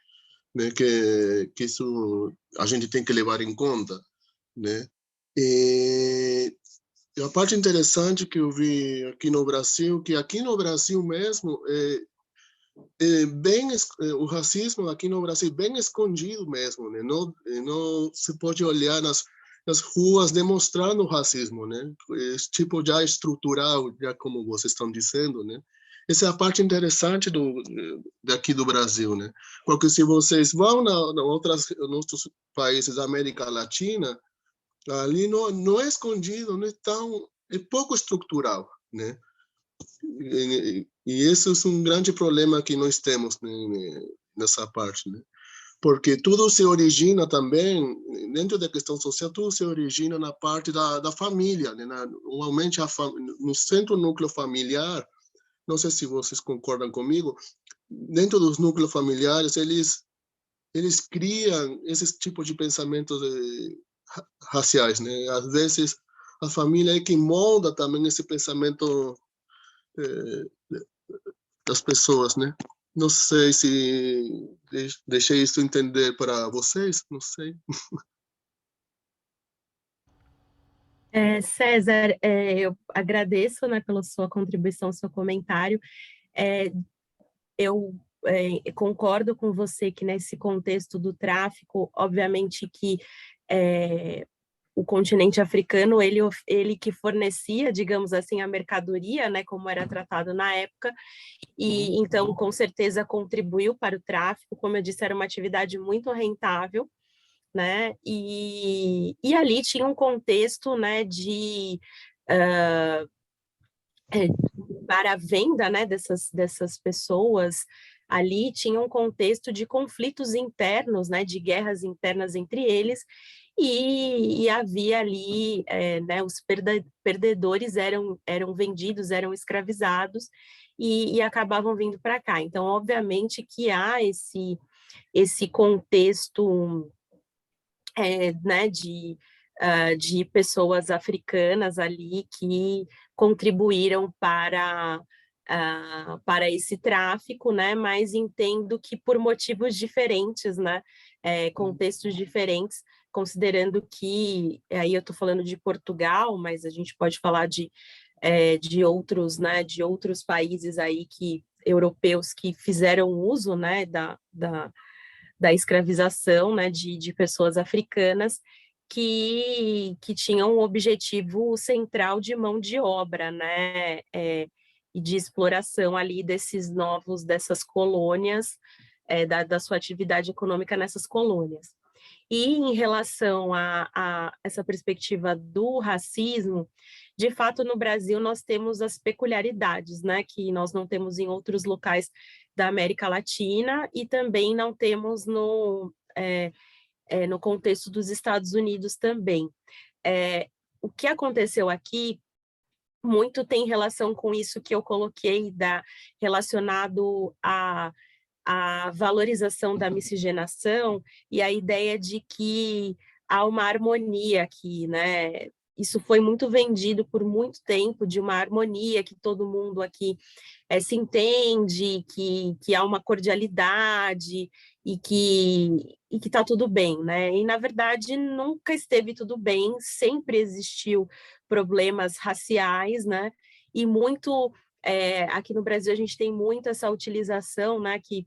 né? Que isso a gente tem que levar em conta, né? E a parte interessante que eu vi aqui no Brasil, que aqui no Brasil mesmo, o racismo aqui no Brasil bem escondido mesmo, né? Não se pode olhar nas ruas demonstrando o racismo, né? Esse tipo já estrutural, já como vocês estão dizendo, né? Essa é a parte interessante daqui do Brasil, né? Porque se vocês vão nos outros países da América Latina, ali não é escondido, não é tão, é pouco estrutural, né? E esse é um grande problema que nós temos, né, nessa parte, né? Porque tudo se origina também, dentro da questão social, tudo se origina na parte da família, né? Normalmente, no centro núcleo familiar, não sei se vocês concordam comigo, dentro dos núcleos familiares, eles criam esses tipos de pensamentos raciais, né? Às vezes, a família é que molda também esse pensamento das pessoas, né? Não sei se deixei isso entender para vocês, não sei. César, eu agradeço, né, pela sua contribuição, seu comentário. Eu concordo com você que nesse contexto do tráfico, obviamente que o continente africano, ele que fornecia, digamos assim, a mercadoria, né, como era tratado na época, e então, com certeza, contribuiu para o tráfico. Como eu disse, era uma atividade muito rentável, né, e ali tinha um contexto, né, para a venda, né, dessas pessoas, ali tinha um contexto de conflitos internos, né, de guerras internas entre eles, e havia ali, né, os perdedores eram vendidos, eram escravizados, e acabavam vindo para cá. Então, obviamente que há esse contexto, né, de pessoas africanas ali que contribuíram para esse tráfico, né? Mas entendo que por motivos diferentes, né? Contextos diferentes, considerando que aí eu estou falando de Portugal, mas a gente pode falar de outros, né? De outros países aí europeus que fizeram uso, né? Da escravização, né? De pessoas africanas que tinham o objetivo central de mão de obra, né, e de exploração ali dessas colônias, da sua atividade econômica nessas colônias. E em relação a essa perspectiva do racismo, de fato, no Brasil nós temos as peculiaridades, né, que nós não temos em outros locais da América Latina e também não temos no contexto dos Estados Unidos também. O que aconteceu aqui muito tem relação com isso que eu coloquei relacionado à valorização da miscigenação e a ideia de que há uma harmonia aqui, né? Isso foi muito vendido por muito tempo, de uma harmonia, que todo mundo aqui se entende, que há uma cordialidade e que está tudo bem, né? E, na verdade, nunca esteve tudo bem, sempre existiu problemas raciais, né? E muito, aqui no Brasil, a gente tem muito essa utilização, né? Que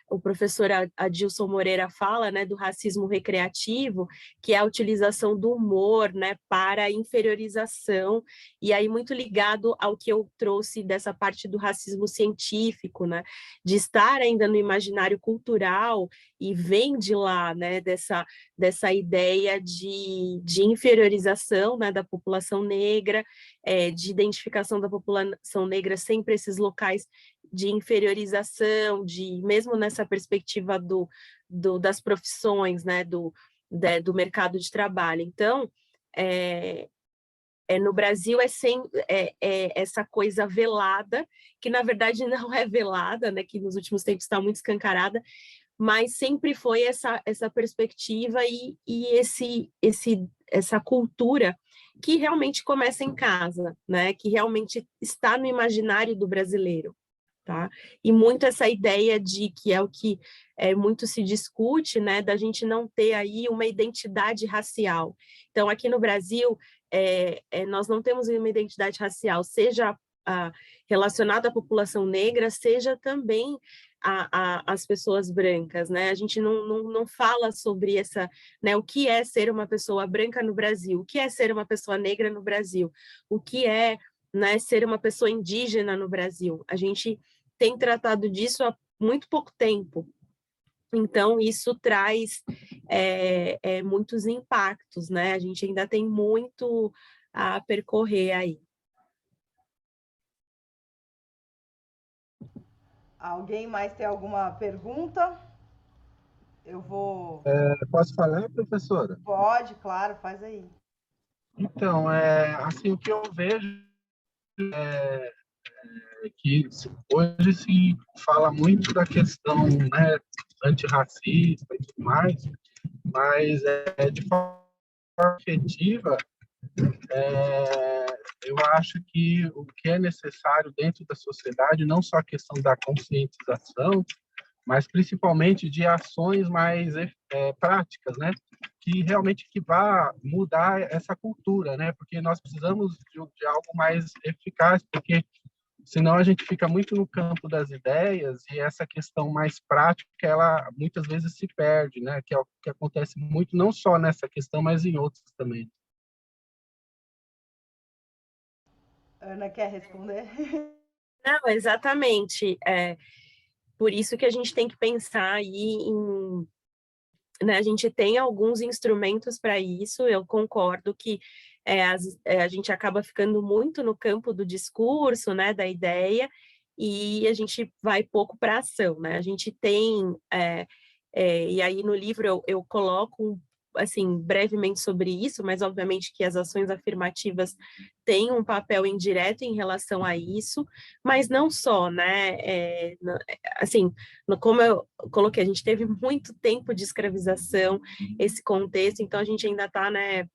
o professor Adilson Moreira fala, né, do racismo recreativo, que é a utilização do humor, né, para a inferiorização, e aí muito ligado ao que eu trouxe dessa parte do racismo científico, né, de estar ainda no imaginário cultural, e vem de lá, né, dessa ideia de inferiorização, né, da população negra, de identificação da população negra sempre esses locais de inferiorização, mesmo nessa perspectiva das profissões, né, do mercado de trabalho. Então, no Brasil essa coisa velada, que na verdade não é velada, né, que nos últimos tempos está muito escancarada, mas sempre foi essa perspectiva e essa cultura que realmente começa em casa, né, que realmente está no imaginário do brasileiro. Tá? E muito essa ideia de que é o que muito se discute, né, da gente não ter aí uma identidade racial. Então, aqui no Brasil, nós não temos uma identidade racial, seja relacionada à população negra, seja também às pessoas brancas, né? A gente não fala sobre né, o que é ser uma pessoa branca no Brasil, o que é ser uma pessoa negra no Brasil, o que é, né, ser uma pessoa indígena no Brasil. A gente tem tratado disso há muito pouco tempo. Então, isso traz muitos impactos, né? A gente ainda tem muito a percorrer aí. Alguém mais tem alguma pergunta? Eu vou... Posso falar, professora? Pode, claro, faz aí. Então, assim, o que eu vejo é que hoje se fala muito da questão, né, antirracista e tudo mais, mas de forma efetiva, eu acho que o que é necessário dentro da sociedade, não só a questão da conscientização, mas principalmente de ações mais práticas, né? Que realmente vá mudar essa cultura, né? Porque nós precisamos de algo mais eficaz, porque senão a gente fica muito no campo das ideias e essa questão mais prática, ela muitas vezes se perde, né? Que é o que acontece muito, não só nessa questão, mas em outras também. Ana quer responder? Não, exatamente. Por isso que a gente tem que pensar aí né, a gente tem alguns instrumentos para isso, eu concordo que a gente acaba ficando muito no campo do discurso, né, da ideia, e a gente vai pouco para a ação, né? A gente tem, e aí no livro eu coloco assim, brevemente sobre isso, mas obviamente que as ações afirmativas têm um papel indireto em relação a isso, mas não só, né? Assim, como eu coloquei, a gente teve muito tempo de escravização, esse contexto, então a gente ainda está, né,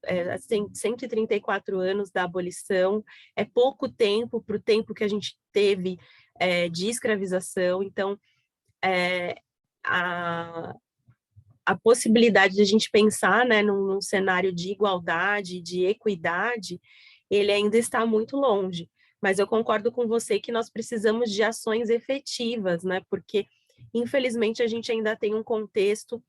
134 anos da abolição, é pouco tempo para o tempo que a gente teve de escravização, então a possibilidade de a gente pensar, né, num cenário de igualdade, de equidade, ele ainda está muito longe. Mas eu concordo com você que nós precisamos de ações efetivas, né, porque, infelizmente, a gente ainda tem um contexto.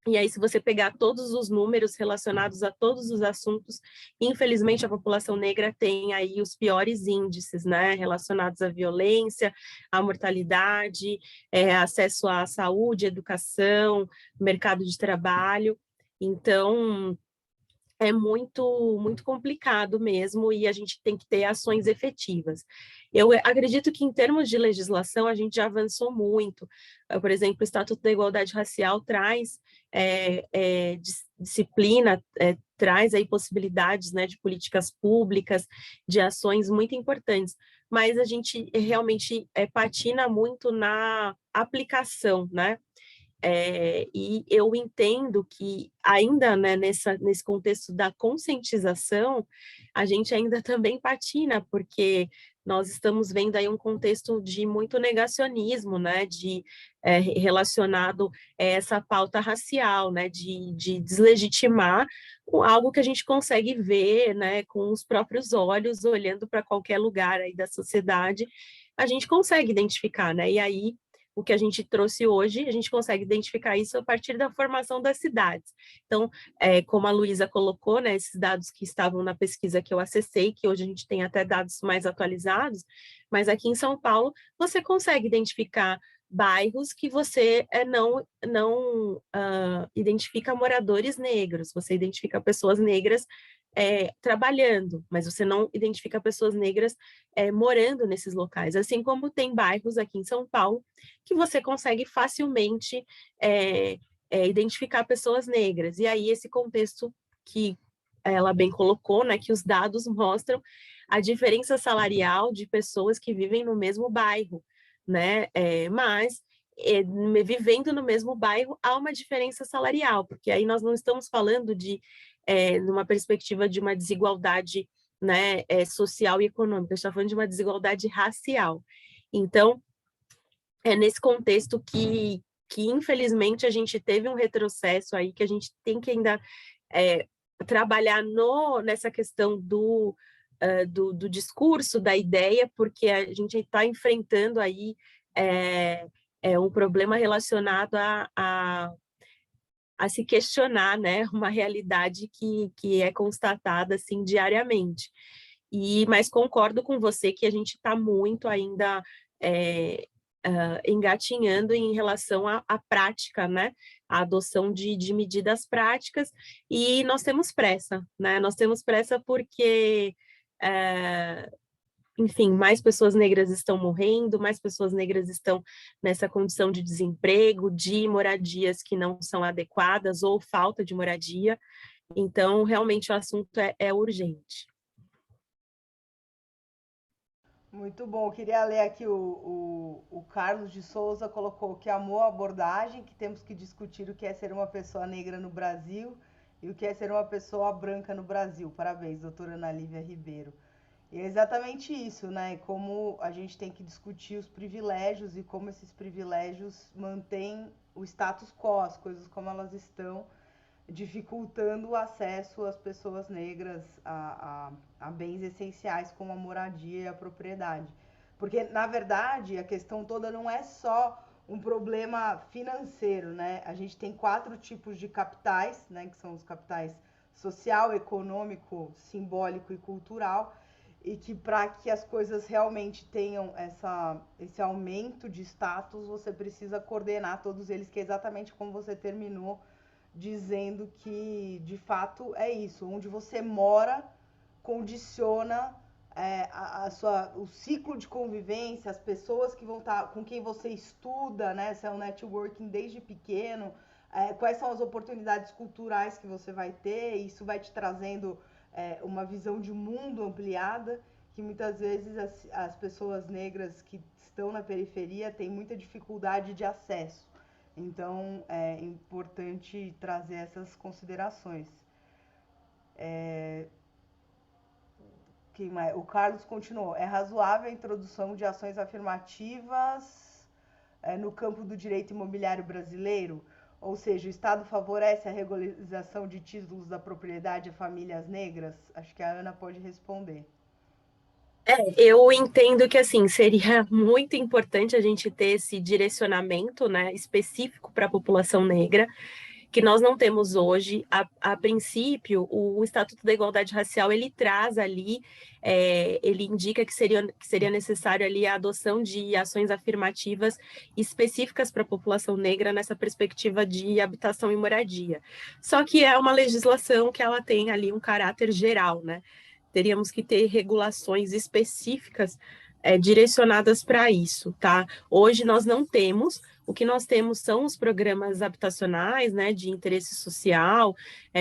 E aí, se você pegar todos os números relacionados a todos os assuntos, infelizmente a população negra tem aí os piores índices, né, relacionados à violência, à mortalidade, acesso à saúde, educação, mercado de trabalho. Então, é muito, muito complicado mesmo e a gente tem que ter ações efetivas. Eu acredito que, em termos de legislação, a gente já avançou muito. Por exemplo, o Estatuto da Igualdade Racial traz disciplina, traz aí possibilidades, né, de políticas públicas, de ações muito importantes, mas a gente realmente patina muito na aplicação, né? E eu entendo que ainda, né, nesse contexto da conscientização, a gente ainda também patina, porque nós estamos vendo aí um contexto de muito negacionismo, né, relacionado a essa pauta racial, né, de deslegitimar algo que a gente consegue ver, né, com os próprios olhos, olhando para qualquer lugar aí da sociedade, a gente consegue identificar, né, e aí o que a gente trouxe hoje, a gente consegue identificar isso a partir da formação das cidades. Então, como a Luísa colocou, né, esses dados que estavam na pesquisa que eu acessei, que hoje a gente tem até dados mais atualizados, mas aqui em São Paulo você consegue identificar bairros que você não identifica moradores negros, você identifica pessoas negras trabalhando, mas você não identifica pessoas negras morando nesses locais, assim como tem bairros aqui em São Paulo que você consegue facilmente identificar pessoas negras. E aí esse contexto que ela bem colocou, né, que os dados mostram a diferença salarial de pessoas que vivem no mesmo bairro, né, mas vivendo no mesmo bairro há uma diferença salarial, porque aí nós não estamos falando de numa perspectiva de uma desigualdade, né, social e econômica, a gente está falando de uma desigualdade racial. Então, é nesse contexto que infelizmente a gente teve um retrocesso aí, que a gente tem que ainda trabalhar nessa questão do discurso, da ideia, porque a gente está enfrentando aí um problema relacionado a se questionar, né, uma realidade que é constatada assim diariamente. Mas concordo com você que a gente está muito ainda engatinhando em relação à prática, né, a adoção de medidas práticas, e nós temos pressa, né, nós temos pressa porque enfim, mais pessoas negras estão morrendo, mais pessoas negras estão nessa condição de desemprego, de moradias que não são adequadas ou falta de moradia. Então, realmente, o assunto é urgente. Muito bom. Eu queria ler aqui o Carlos de Souza colocou que amou a abordagem, que temos que discutir o que é ser uma pessoa negra no Brasil e o que é ser uma pessoa branca no Brasil. Parabéns, doutora Ana Lívia Ribeiro. E é exatamente isso, né? Como a gente tem que discutir os privilégios e como esses privilégios mantêm o status quo, as coisas como elas estão, dificultando o acesso às pessoas negras a bens essenciais como a moradia e a propriedade. Porque, na verdade, a questão toda não é só um problema financeiro, né? A gente tem 4 tipos de capitais, né? Que são os capitais social, econômico, simbólico e cultural, e que para que as coisas realmente tenham esse aumento de status, você precisa coordenar todos eles, que é exatamente como você terminou dizendo que, de fato, é isso. Onde você mora condiciona o ciclo de convivência, as pessoas que vão estar com quem você estuda, né? Se é um networking desde pequeno, quais são as oportunidades culturais que você vai ter, isso vai te trazendo uma visão de mundo ampliada, que muitas vezes as pessoas negras que estão na periferia têm muita dificuldade de acesso. Então, é importante trazer essas considerações. O Carlos continuou. É razoável a introdução de ações afirmativas no campo do direito imobiliário brasileiro? Ou seja, o Estado favorece a regularização de títulos da propriedade a famílias negras? Acho que a Ana pode responder. Eu entendo que, assim, seria muito importante a gente ter esse direcionamento, né, específico para a população negra, que nós não temos hoje. A princípio, o Estatuto da Igualdade Racial, ele traz ali, ele indica que seria necessário ali a adoção de ações afirmativas específicas para a população negra nessa perspectiva de habitação e moradia. Só que é uma legislação que ela tem ali um caráter geral, né? Teríamos que ter regulações específicas direcionadas para isso, tá? Hoje nós não temos. O que nós temos são os programas habitacionais, né, de interesse social,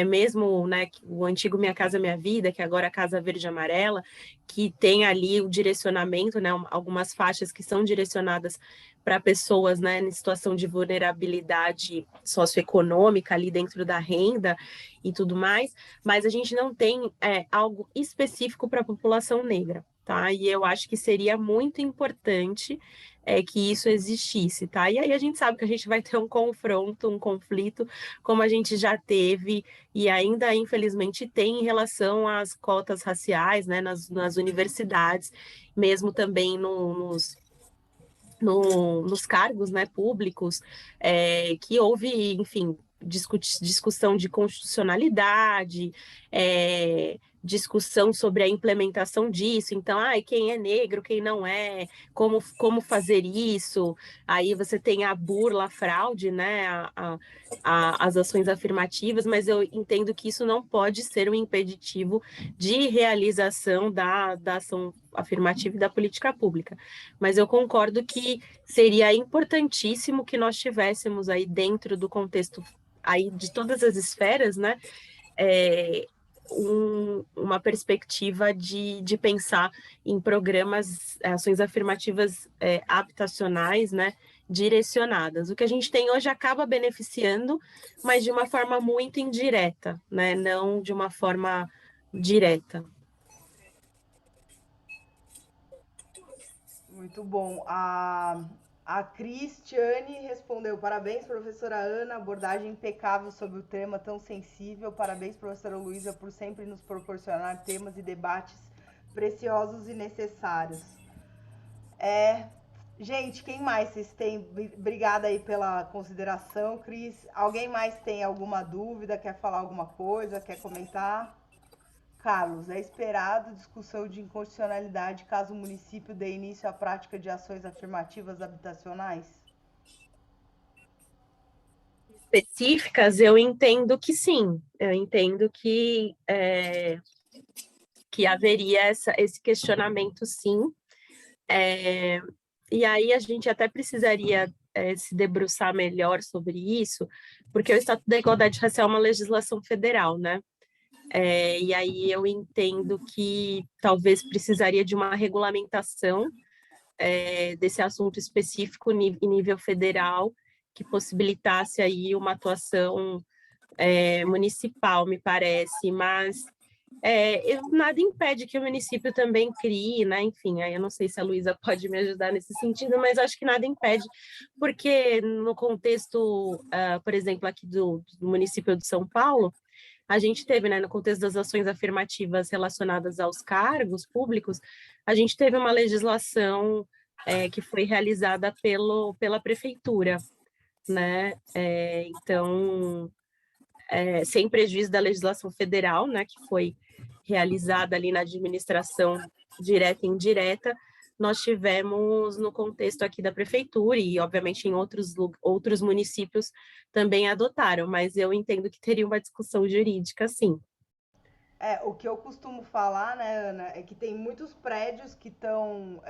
mesmo, né, o antigo Minha Casa Minha Vida, que agora é a Casa Verde e Amarela, que tem ali o direcionamento, né, algumas faixas que são direcionadas para pessoas, né, em situação de vulnerabilidade socioeconômica ali dentro da renda e tudo mais, mas a gente não tem algo específico para a população negra, tá? E eu acho que seria muito importante que isso existisse, tá? E aí a gente sabe que a gente vai ter um confronto, um conflito, como a gente já teve e ainda, infelizmente, tem em relação às cotas raciais, né, nas universidades, mesmo também nos cargos, né, públicos, que houve, enfim, discussão de constitucionalidade, discussão sobre a implementação disso. Então, quem é negro, quem não é, como fazer isso. Aí você tem a burla, a fraude, né, as ações afirmativas, mas eu entendo que isso não pode ser um impeditivo de realização da ação afirmativa e da política pública. Mas eu concordo que seria importantíssimo que nós tivéssemos aí dentro do contexto aí de todas as esferas, né, uma perspectiva de pensar em programas, ações afirmativas habitacionais, né, direcionadas. O que a gente tem hoje acaba beneficiando, mas de uma forma muito indireta, né, não de uma forma direta. Muito bom. A Cristiane respondeu: parabéns, professora Ana, abordagem impecável sobre o tema tão sensível. Parabéns, professora Luísa, por sempre nos proporcionar temas e debates preciosos e necessários. Gente, quem mais vocês têm? Obrigada aí pela consideração, Cris. Alguém mais tem alguma dúvida, quer falar alguma coisa, quer comentar? Carlos, é esperado discussão de inconstitucionalidade caso o município dê início à prática de ações afirmativas habitacionais? Específicas, eu entendo que sim. Eu entendo que haveria esse questionamento, sim. E aí a gente até precisaria se debruçar melhor sobre isso, porque o Estatuto da Igualdade Racial é uma legislação federal, né? E aí eu entendo que talvez precisaria de uma regulamentação desse assunto específico em nível federal, que possibilitasse aí uma atuação municipal, me parece, mas nada impede que o município também crie, né? Enfim, aí eu não sei se a Luísa pode me ajudar nesse sentido, mas acho que nada impede, porque no contexto, por exemplo, aqui do município de São Paulo, a gente teve, né, no contexto das ações afirmativas relacionadas aos cargos públicos, a gente teve uma legislação que foi realizada pela prefeitura, né? Então, sem prejuízo da legislação federal, né, que foi realizada ali na administração direta e indireta, nós tivemos no contexto aqui da prefeitura e, obviamente, em outros municípios também adotaram, mas eu entendo que teria uma discussão jurídica, sim. O que eu costumo falar, né, Ana, é que tem muitos prédios que estão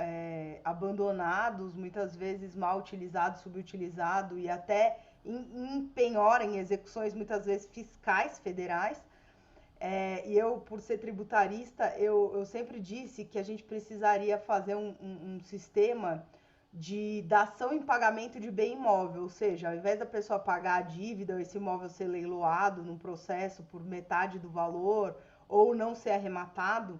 abandonados, muitas vezes mal utilizados, subutilizados e até em penhora, em execuções muitas vezes fiscais federais. E eu, por ser tributarista, eu sempre disse que a gente precisaria fazer um sistema de dação em pagamento de bem imóvel, ou seja, ao invés da pessoa pagar a dívida, esse imóvel ser leiloado num processo por metade do valor ou não ser arrematado,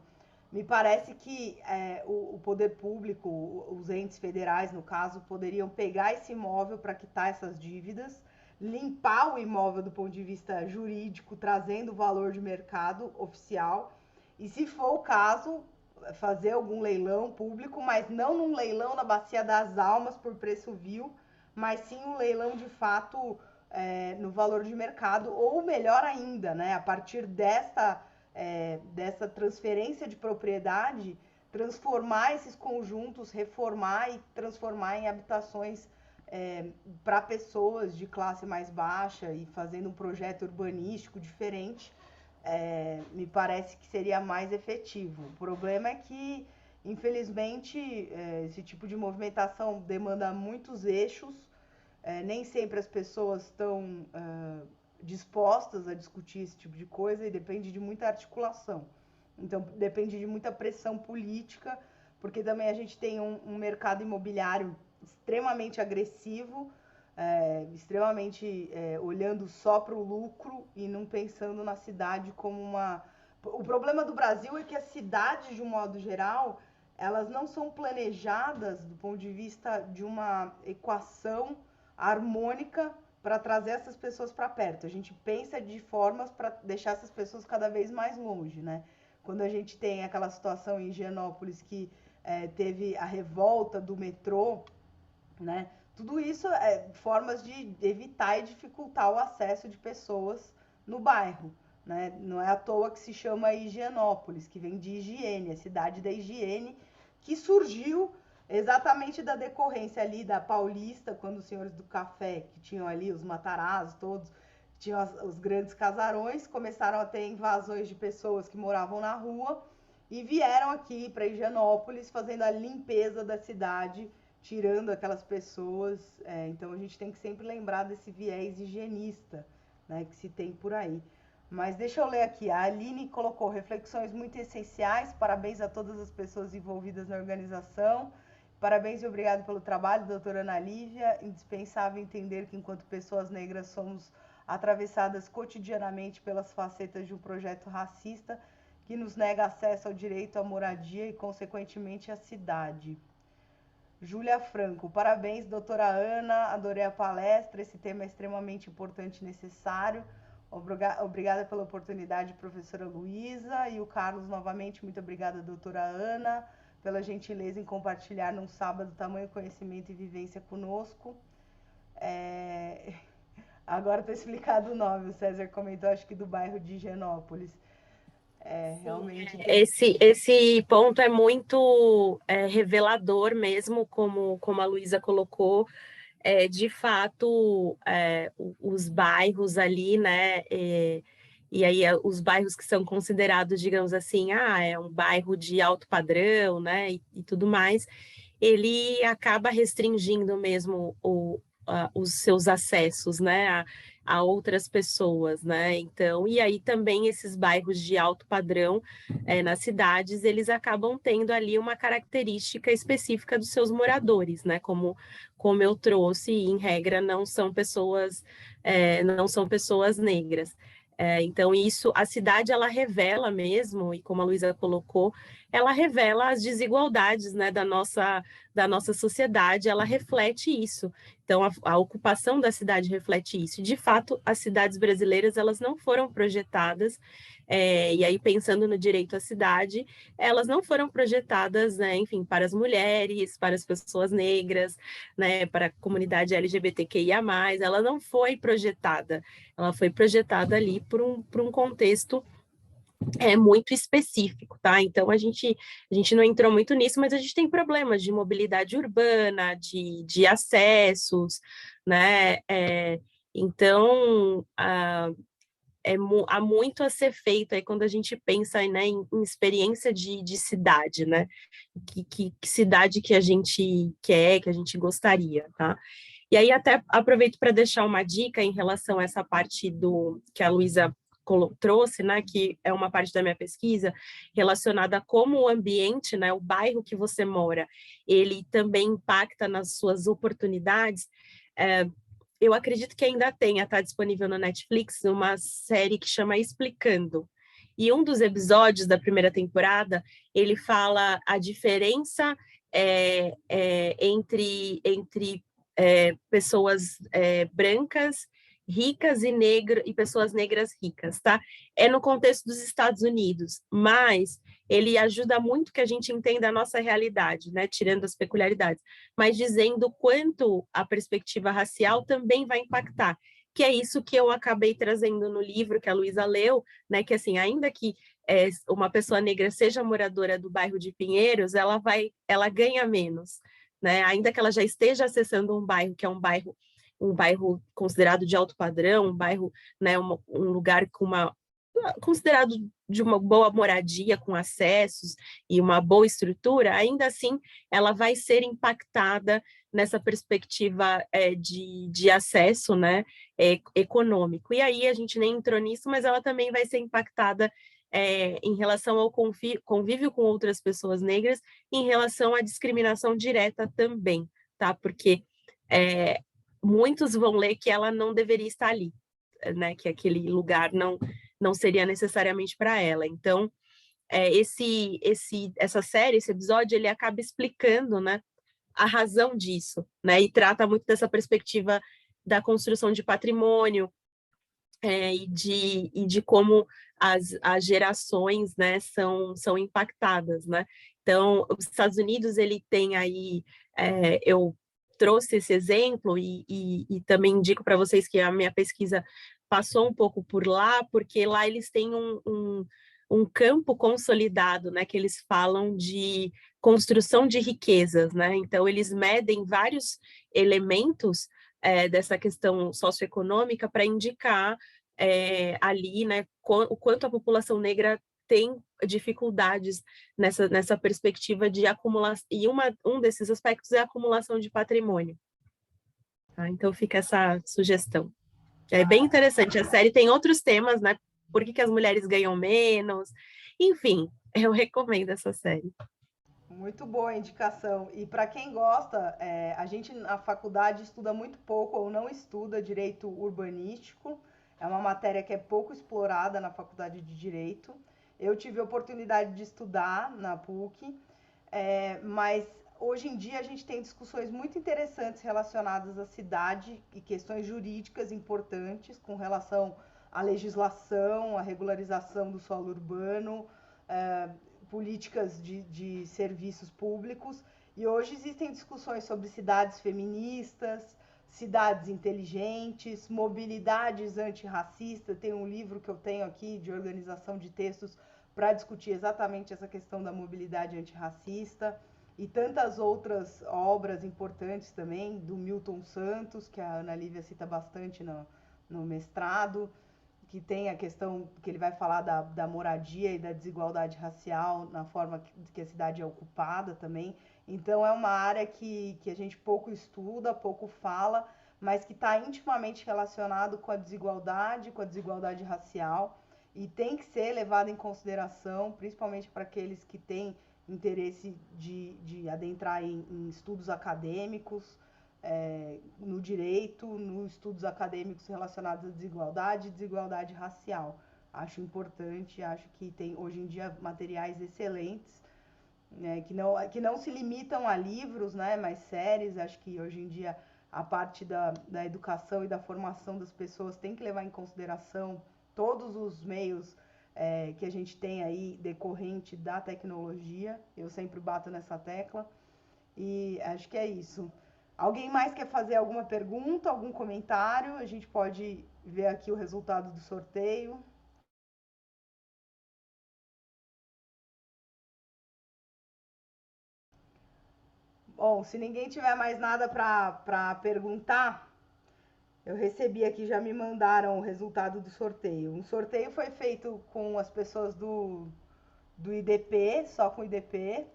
me parece que o poder público, os entes federais, no caso, poderiam pegar esse imóvel para quitar essas dívidas, limpar o imóvel do ponto de vista jurídico, trazendo o valor de mercado oficial, e se for o caso, fazer algum leilão público, mas não num leilão na Bacia das Almas por preço vil, mas sim um leilão de fato no valor de mercado, ou melhor ainda, né, a partir dessa transferência de propriedade, transformar esses conjuntos, reformar e transformar em habitações para pessoas de classe mais baixa e fazendo um projeto urbanístico diferente, me parece que seria mais efetivo. O problema é que, infelizmente, esse tipo de movimentação demanda muitos eixos, nem sempre as pessoas estão dispostas a discutir esse tipo de coisa e depende de muita articulação. Então, depende de muita pressão política, porque também a gente tem um mercado imobiliário extremamente agressivo, extremamente olhando só para o lucro e não pensando na cidade como uma... O problema do Brasil é que as cidades, de um modo geral, elas não são planejadas do ponto de vista de uma equação harmônica para trazer essas pessoas para perto. A gente pensa de formas para deixar essas pessoas cada vez mais longe, né? Quando a gente tem aquela situação em Higienópolis que teve a revolta do metrô, né? Tudo isso é formas de evitar e dificultar o acesso de pessoas no bairro, né? Não é à toa que se chama Higienópolis, que vem de higiene, a cidade da higiene, que surgiu exatamente da decorrência ali da Paulista, quando os senhores do café, que tinham ali os Matarazzo todos, tinham os grandes casarões, começaram a ter invasões de pessoas que moravam na rua e vieram aqui para Higienópolis fazendo a limpeza da cidade, tirando aquelas pessoas. Então a gente tem que sempre lembrar desse viés higienista, né, que se tem por aí. Mas deixa eu ler aqui. A Aline colocou reflexões muito essenciais. Parabéns a todas as pessoas envolvidas na organização. Parabéns e obrigado pelo trabalho, doutora Ana Lívia. Indispensável entender que, enquanto pessoas negras, somos atravessadas cotidianamente pelas facetas de um projeto racista que nos nega acesso ao direito à moradia e, consequentemente, à cidade. Júlia Franco, parabéns, doutora Ana, adorei a palestra, esse tema é extremamente importante e necessário. Obrigada pela oportunidade, professora Luísa. E o Carlos, novamente, muito obrigada, doutora Ana, pela gentileza em compartilhar num sábado tamanho conhecimento e vivência conosco. Agora está explicado o nome, o César comentou, acho que do bairro de Higienópolis. Realmente. Esse ponto é muito revelador mesmo, como a Luísa colocou. De fato, os bairros ali, né? E aí os bairros que são considerados, digamos assim, é um bairro de alto padrão, né? E tudo mais, ele acaba restringindo mesmo os seus acessos, né? A outras pessoas, né? Então, e aí também esses bairros de alto padrão nas cidades, eles acabam tendo ali uma característica específica dos seus moradores, né? Como eu trouxe, em regra, não são pessoas negras. Então, isso, a cidade, ela revela mesmo, e como a Luísa colocou, ela revela as desigualdades, né, da nossa sociedade, ela reflete isso. Então, a ocupação da cidade reflete isso. De fato, as cidades brasileiras, elas não foram projetadas, e aí pensando no direito à cidade, elas não foram projetadas, né, enfim, para as mulheres, para as pessoas negras, né, para a comunidade LGBTQIA+, ela não foi projetada. Ela foi projetada ali por um contexto muito específico, tá? Então, a gente não entrou muito nisso, mas a gente tem problemas de mobilidade urbana, de acessos, né? Então, há muito a ser feito aí quando a gente pensa, né, em experiência de cidade, né? Que cidade que a gente quer, que a gente gostaria, tá? E aí até aproveito para deixar uma dica em relação a essa parte que a Luísa trouxe, né, que é uma parte da minha pesquisa relacionada a como o ambiente, né, o bairro que você mora, ele também impacta nas suas oportunidades. Eu acredito que ainda está disponível na Netflix uma série que chama Explicando. E um dos episódios da primeira temporada, ele fala a diferença entre pessoas brancas, ricas e pessoas negras ricas, tá? É no contexto dos Estados Unidos, mas ele ajuda muito que a gente entenda a nossa realidade, né? Tirando as peculiaridades, mas dizendo quanto a perspectiva racial também vai impactar, que é isso que eu acabei trazendo no livro que a Luísa leu, né? Que assim, ainda que uma pessoa negra seja moradora do bairro de Pinheiros, ela ganha menos, né? Ainda que ela já esteja acessando um bairro que é um bairro considerado de alto padrão, um bairro, né, um lugar considerado de uma boa moradia, com acessos e uma boa estrutura, ainda assim ela vai ser impactada nessa perspectiva de acesso, né, econômico. E aí a gente nem entrou nisso, mas ela também vai ser impactada em relação ao convívio com outras pessoas negras, em relação à discriminação direta também, tá? Porque muitos vão ler que ela não deveria estar ali, né? Que aquele lugar não seria necessariamente para ela. Então, essa série, esse episódio, ele acaba explicando, né, a razão disso, né? E trata muito dessa perspectiva da construção de patrimônio, e de como as gerações, né, são impactadas, né? Então, os Estados Unidos, ele tem aí, eu trouxe esse exemplo e também indico para vocês que a minha pesquisa passou um pouco por lá, porque lá eles têm um campo consolidado, né, que eles falam de construção de riquezas, né? Então, eles medem vários elementos dessa questão socioeconômica para indicar ali, né, o quanto a população negra tem dificuldades nessa perspectiva de acumulação, e um desses aspectos é a acumulação de patrimônio. Tá? Então, fica essa sugestão. É bem interessante. A série tem outros temas, né? Por que as mulheres ganham menos? Enfim, eu recomendo essa série. Muito boa a indicação. E para quem gosta, a gente na faculdade estuda muito pouco ou não estuda direito urbanístico. É uma matéria que é pouco explorada na faculdade de Direito. Eu tive a oportunidade de estudar na PUC, mas hoje em dia a gente tem discussões muito interessantes relacionadas à cidade e questões jurídicas importantes com relação à legislação, à regularização do solo urbano, políticas de serviços públicos. E hoje existem discussões sobre cidades feministas, cidades inteligentes, mobilidades antirracistas. Tem um livro que eu tenho aqui de organização de textos para discutir exatamente essa questão da mobilidade antirracista, e tantas outras obras importantes também, do Milton Santos, que a Ana Lívia cita bastante no mestrado, que tem a questão que ele vai falar da moradia e da desigualdade racial na forma que a cidade é ocupada também. Então, é uma área que a gente pouco estuda, pouco fala, mas que está intimamente relacionado com a desigualdade racial, e tem que ser levado em consideração, principalmente para aqueles que têm interesse de adentrar em estudos acadêmicos, no direito, nos estudos acadêmicos relacionados à desigualdade racial. Acho importante, acho que tem hoje em dia materiais excelentes, né, que não se limitam a livros, né, mas séries. Acho que hoje em dia a parte da educação e da formação das pessoas tem que levar em consideração todos os meios que a gente tem aí decorrente da tecnologia. Eu sempre bato nessa tecla, e acho que é isso. Alguém mais quer fazer alguma pergunta, algum comentário? A gente pode ver aqui o resultado do sorteio. Bom, se ninguém tiver mais nada para perguntar, eu recebi aqui, já me mandaram o resultado do sorteio. O sorteio foi feito com as pessoas do IDP, só com o IDP,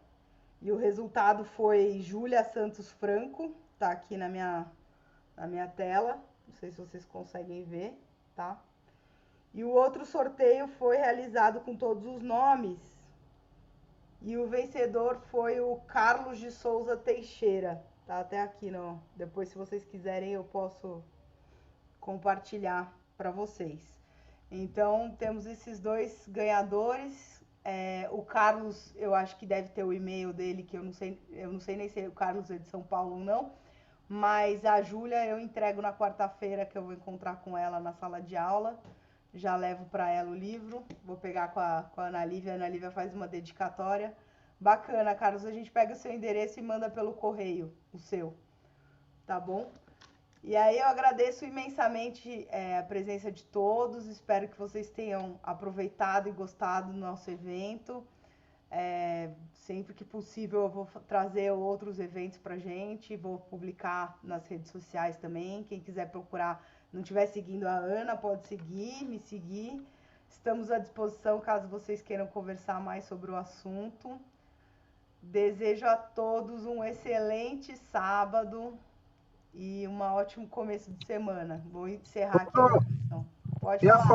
e o resultado foi Júlia Santos Franco, tá aqui na minha tela, não sei se vocês conseguem ver, tá? E o outro sorteio foi realizado com todos os nomes, e o vencedor foi o Carlos de Souza Teixeira, tá até aqui, não. Depois, se vocês quiserem, eu posso compartilhar para vocês. Então, temos esses dois ganhadores. O Carlos, eu acho que deve ter o e-mail dele, que eu não sei nem se o Carlos é de São Paulo ou não, mas a Júlia eu entrego na quarta-feira, que eu vou encontrar com ela na sala de aula. Já levo para ela o livro, vou pegar com a Ana Lívia, a Ana Lívia faz uma dedicatória. Bacana, Carlos, a gente pega o seu endereço e manda pelo correio, o seu, tá bom? E aí eu agradeço imensamente a presença de todos, espero que vocês tenham aproveitado e gostado do nosso evento. Sempre que possível eu vou trazer outros eventos pra gente, vou publicar nas redes sociais também. Quem quiser procurar, não estiver seguindo a Ana, pode seguir, me seguir. Estamos à disposição caso vocês queiram conversar mais sobre o assunto. Desejo a todos um excelente sábado e um ótimo começo de semana. Vou encerrar aqui a transmissão. Pode falar.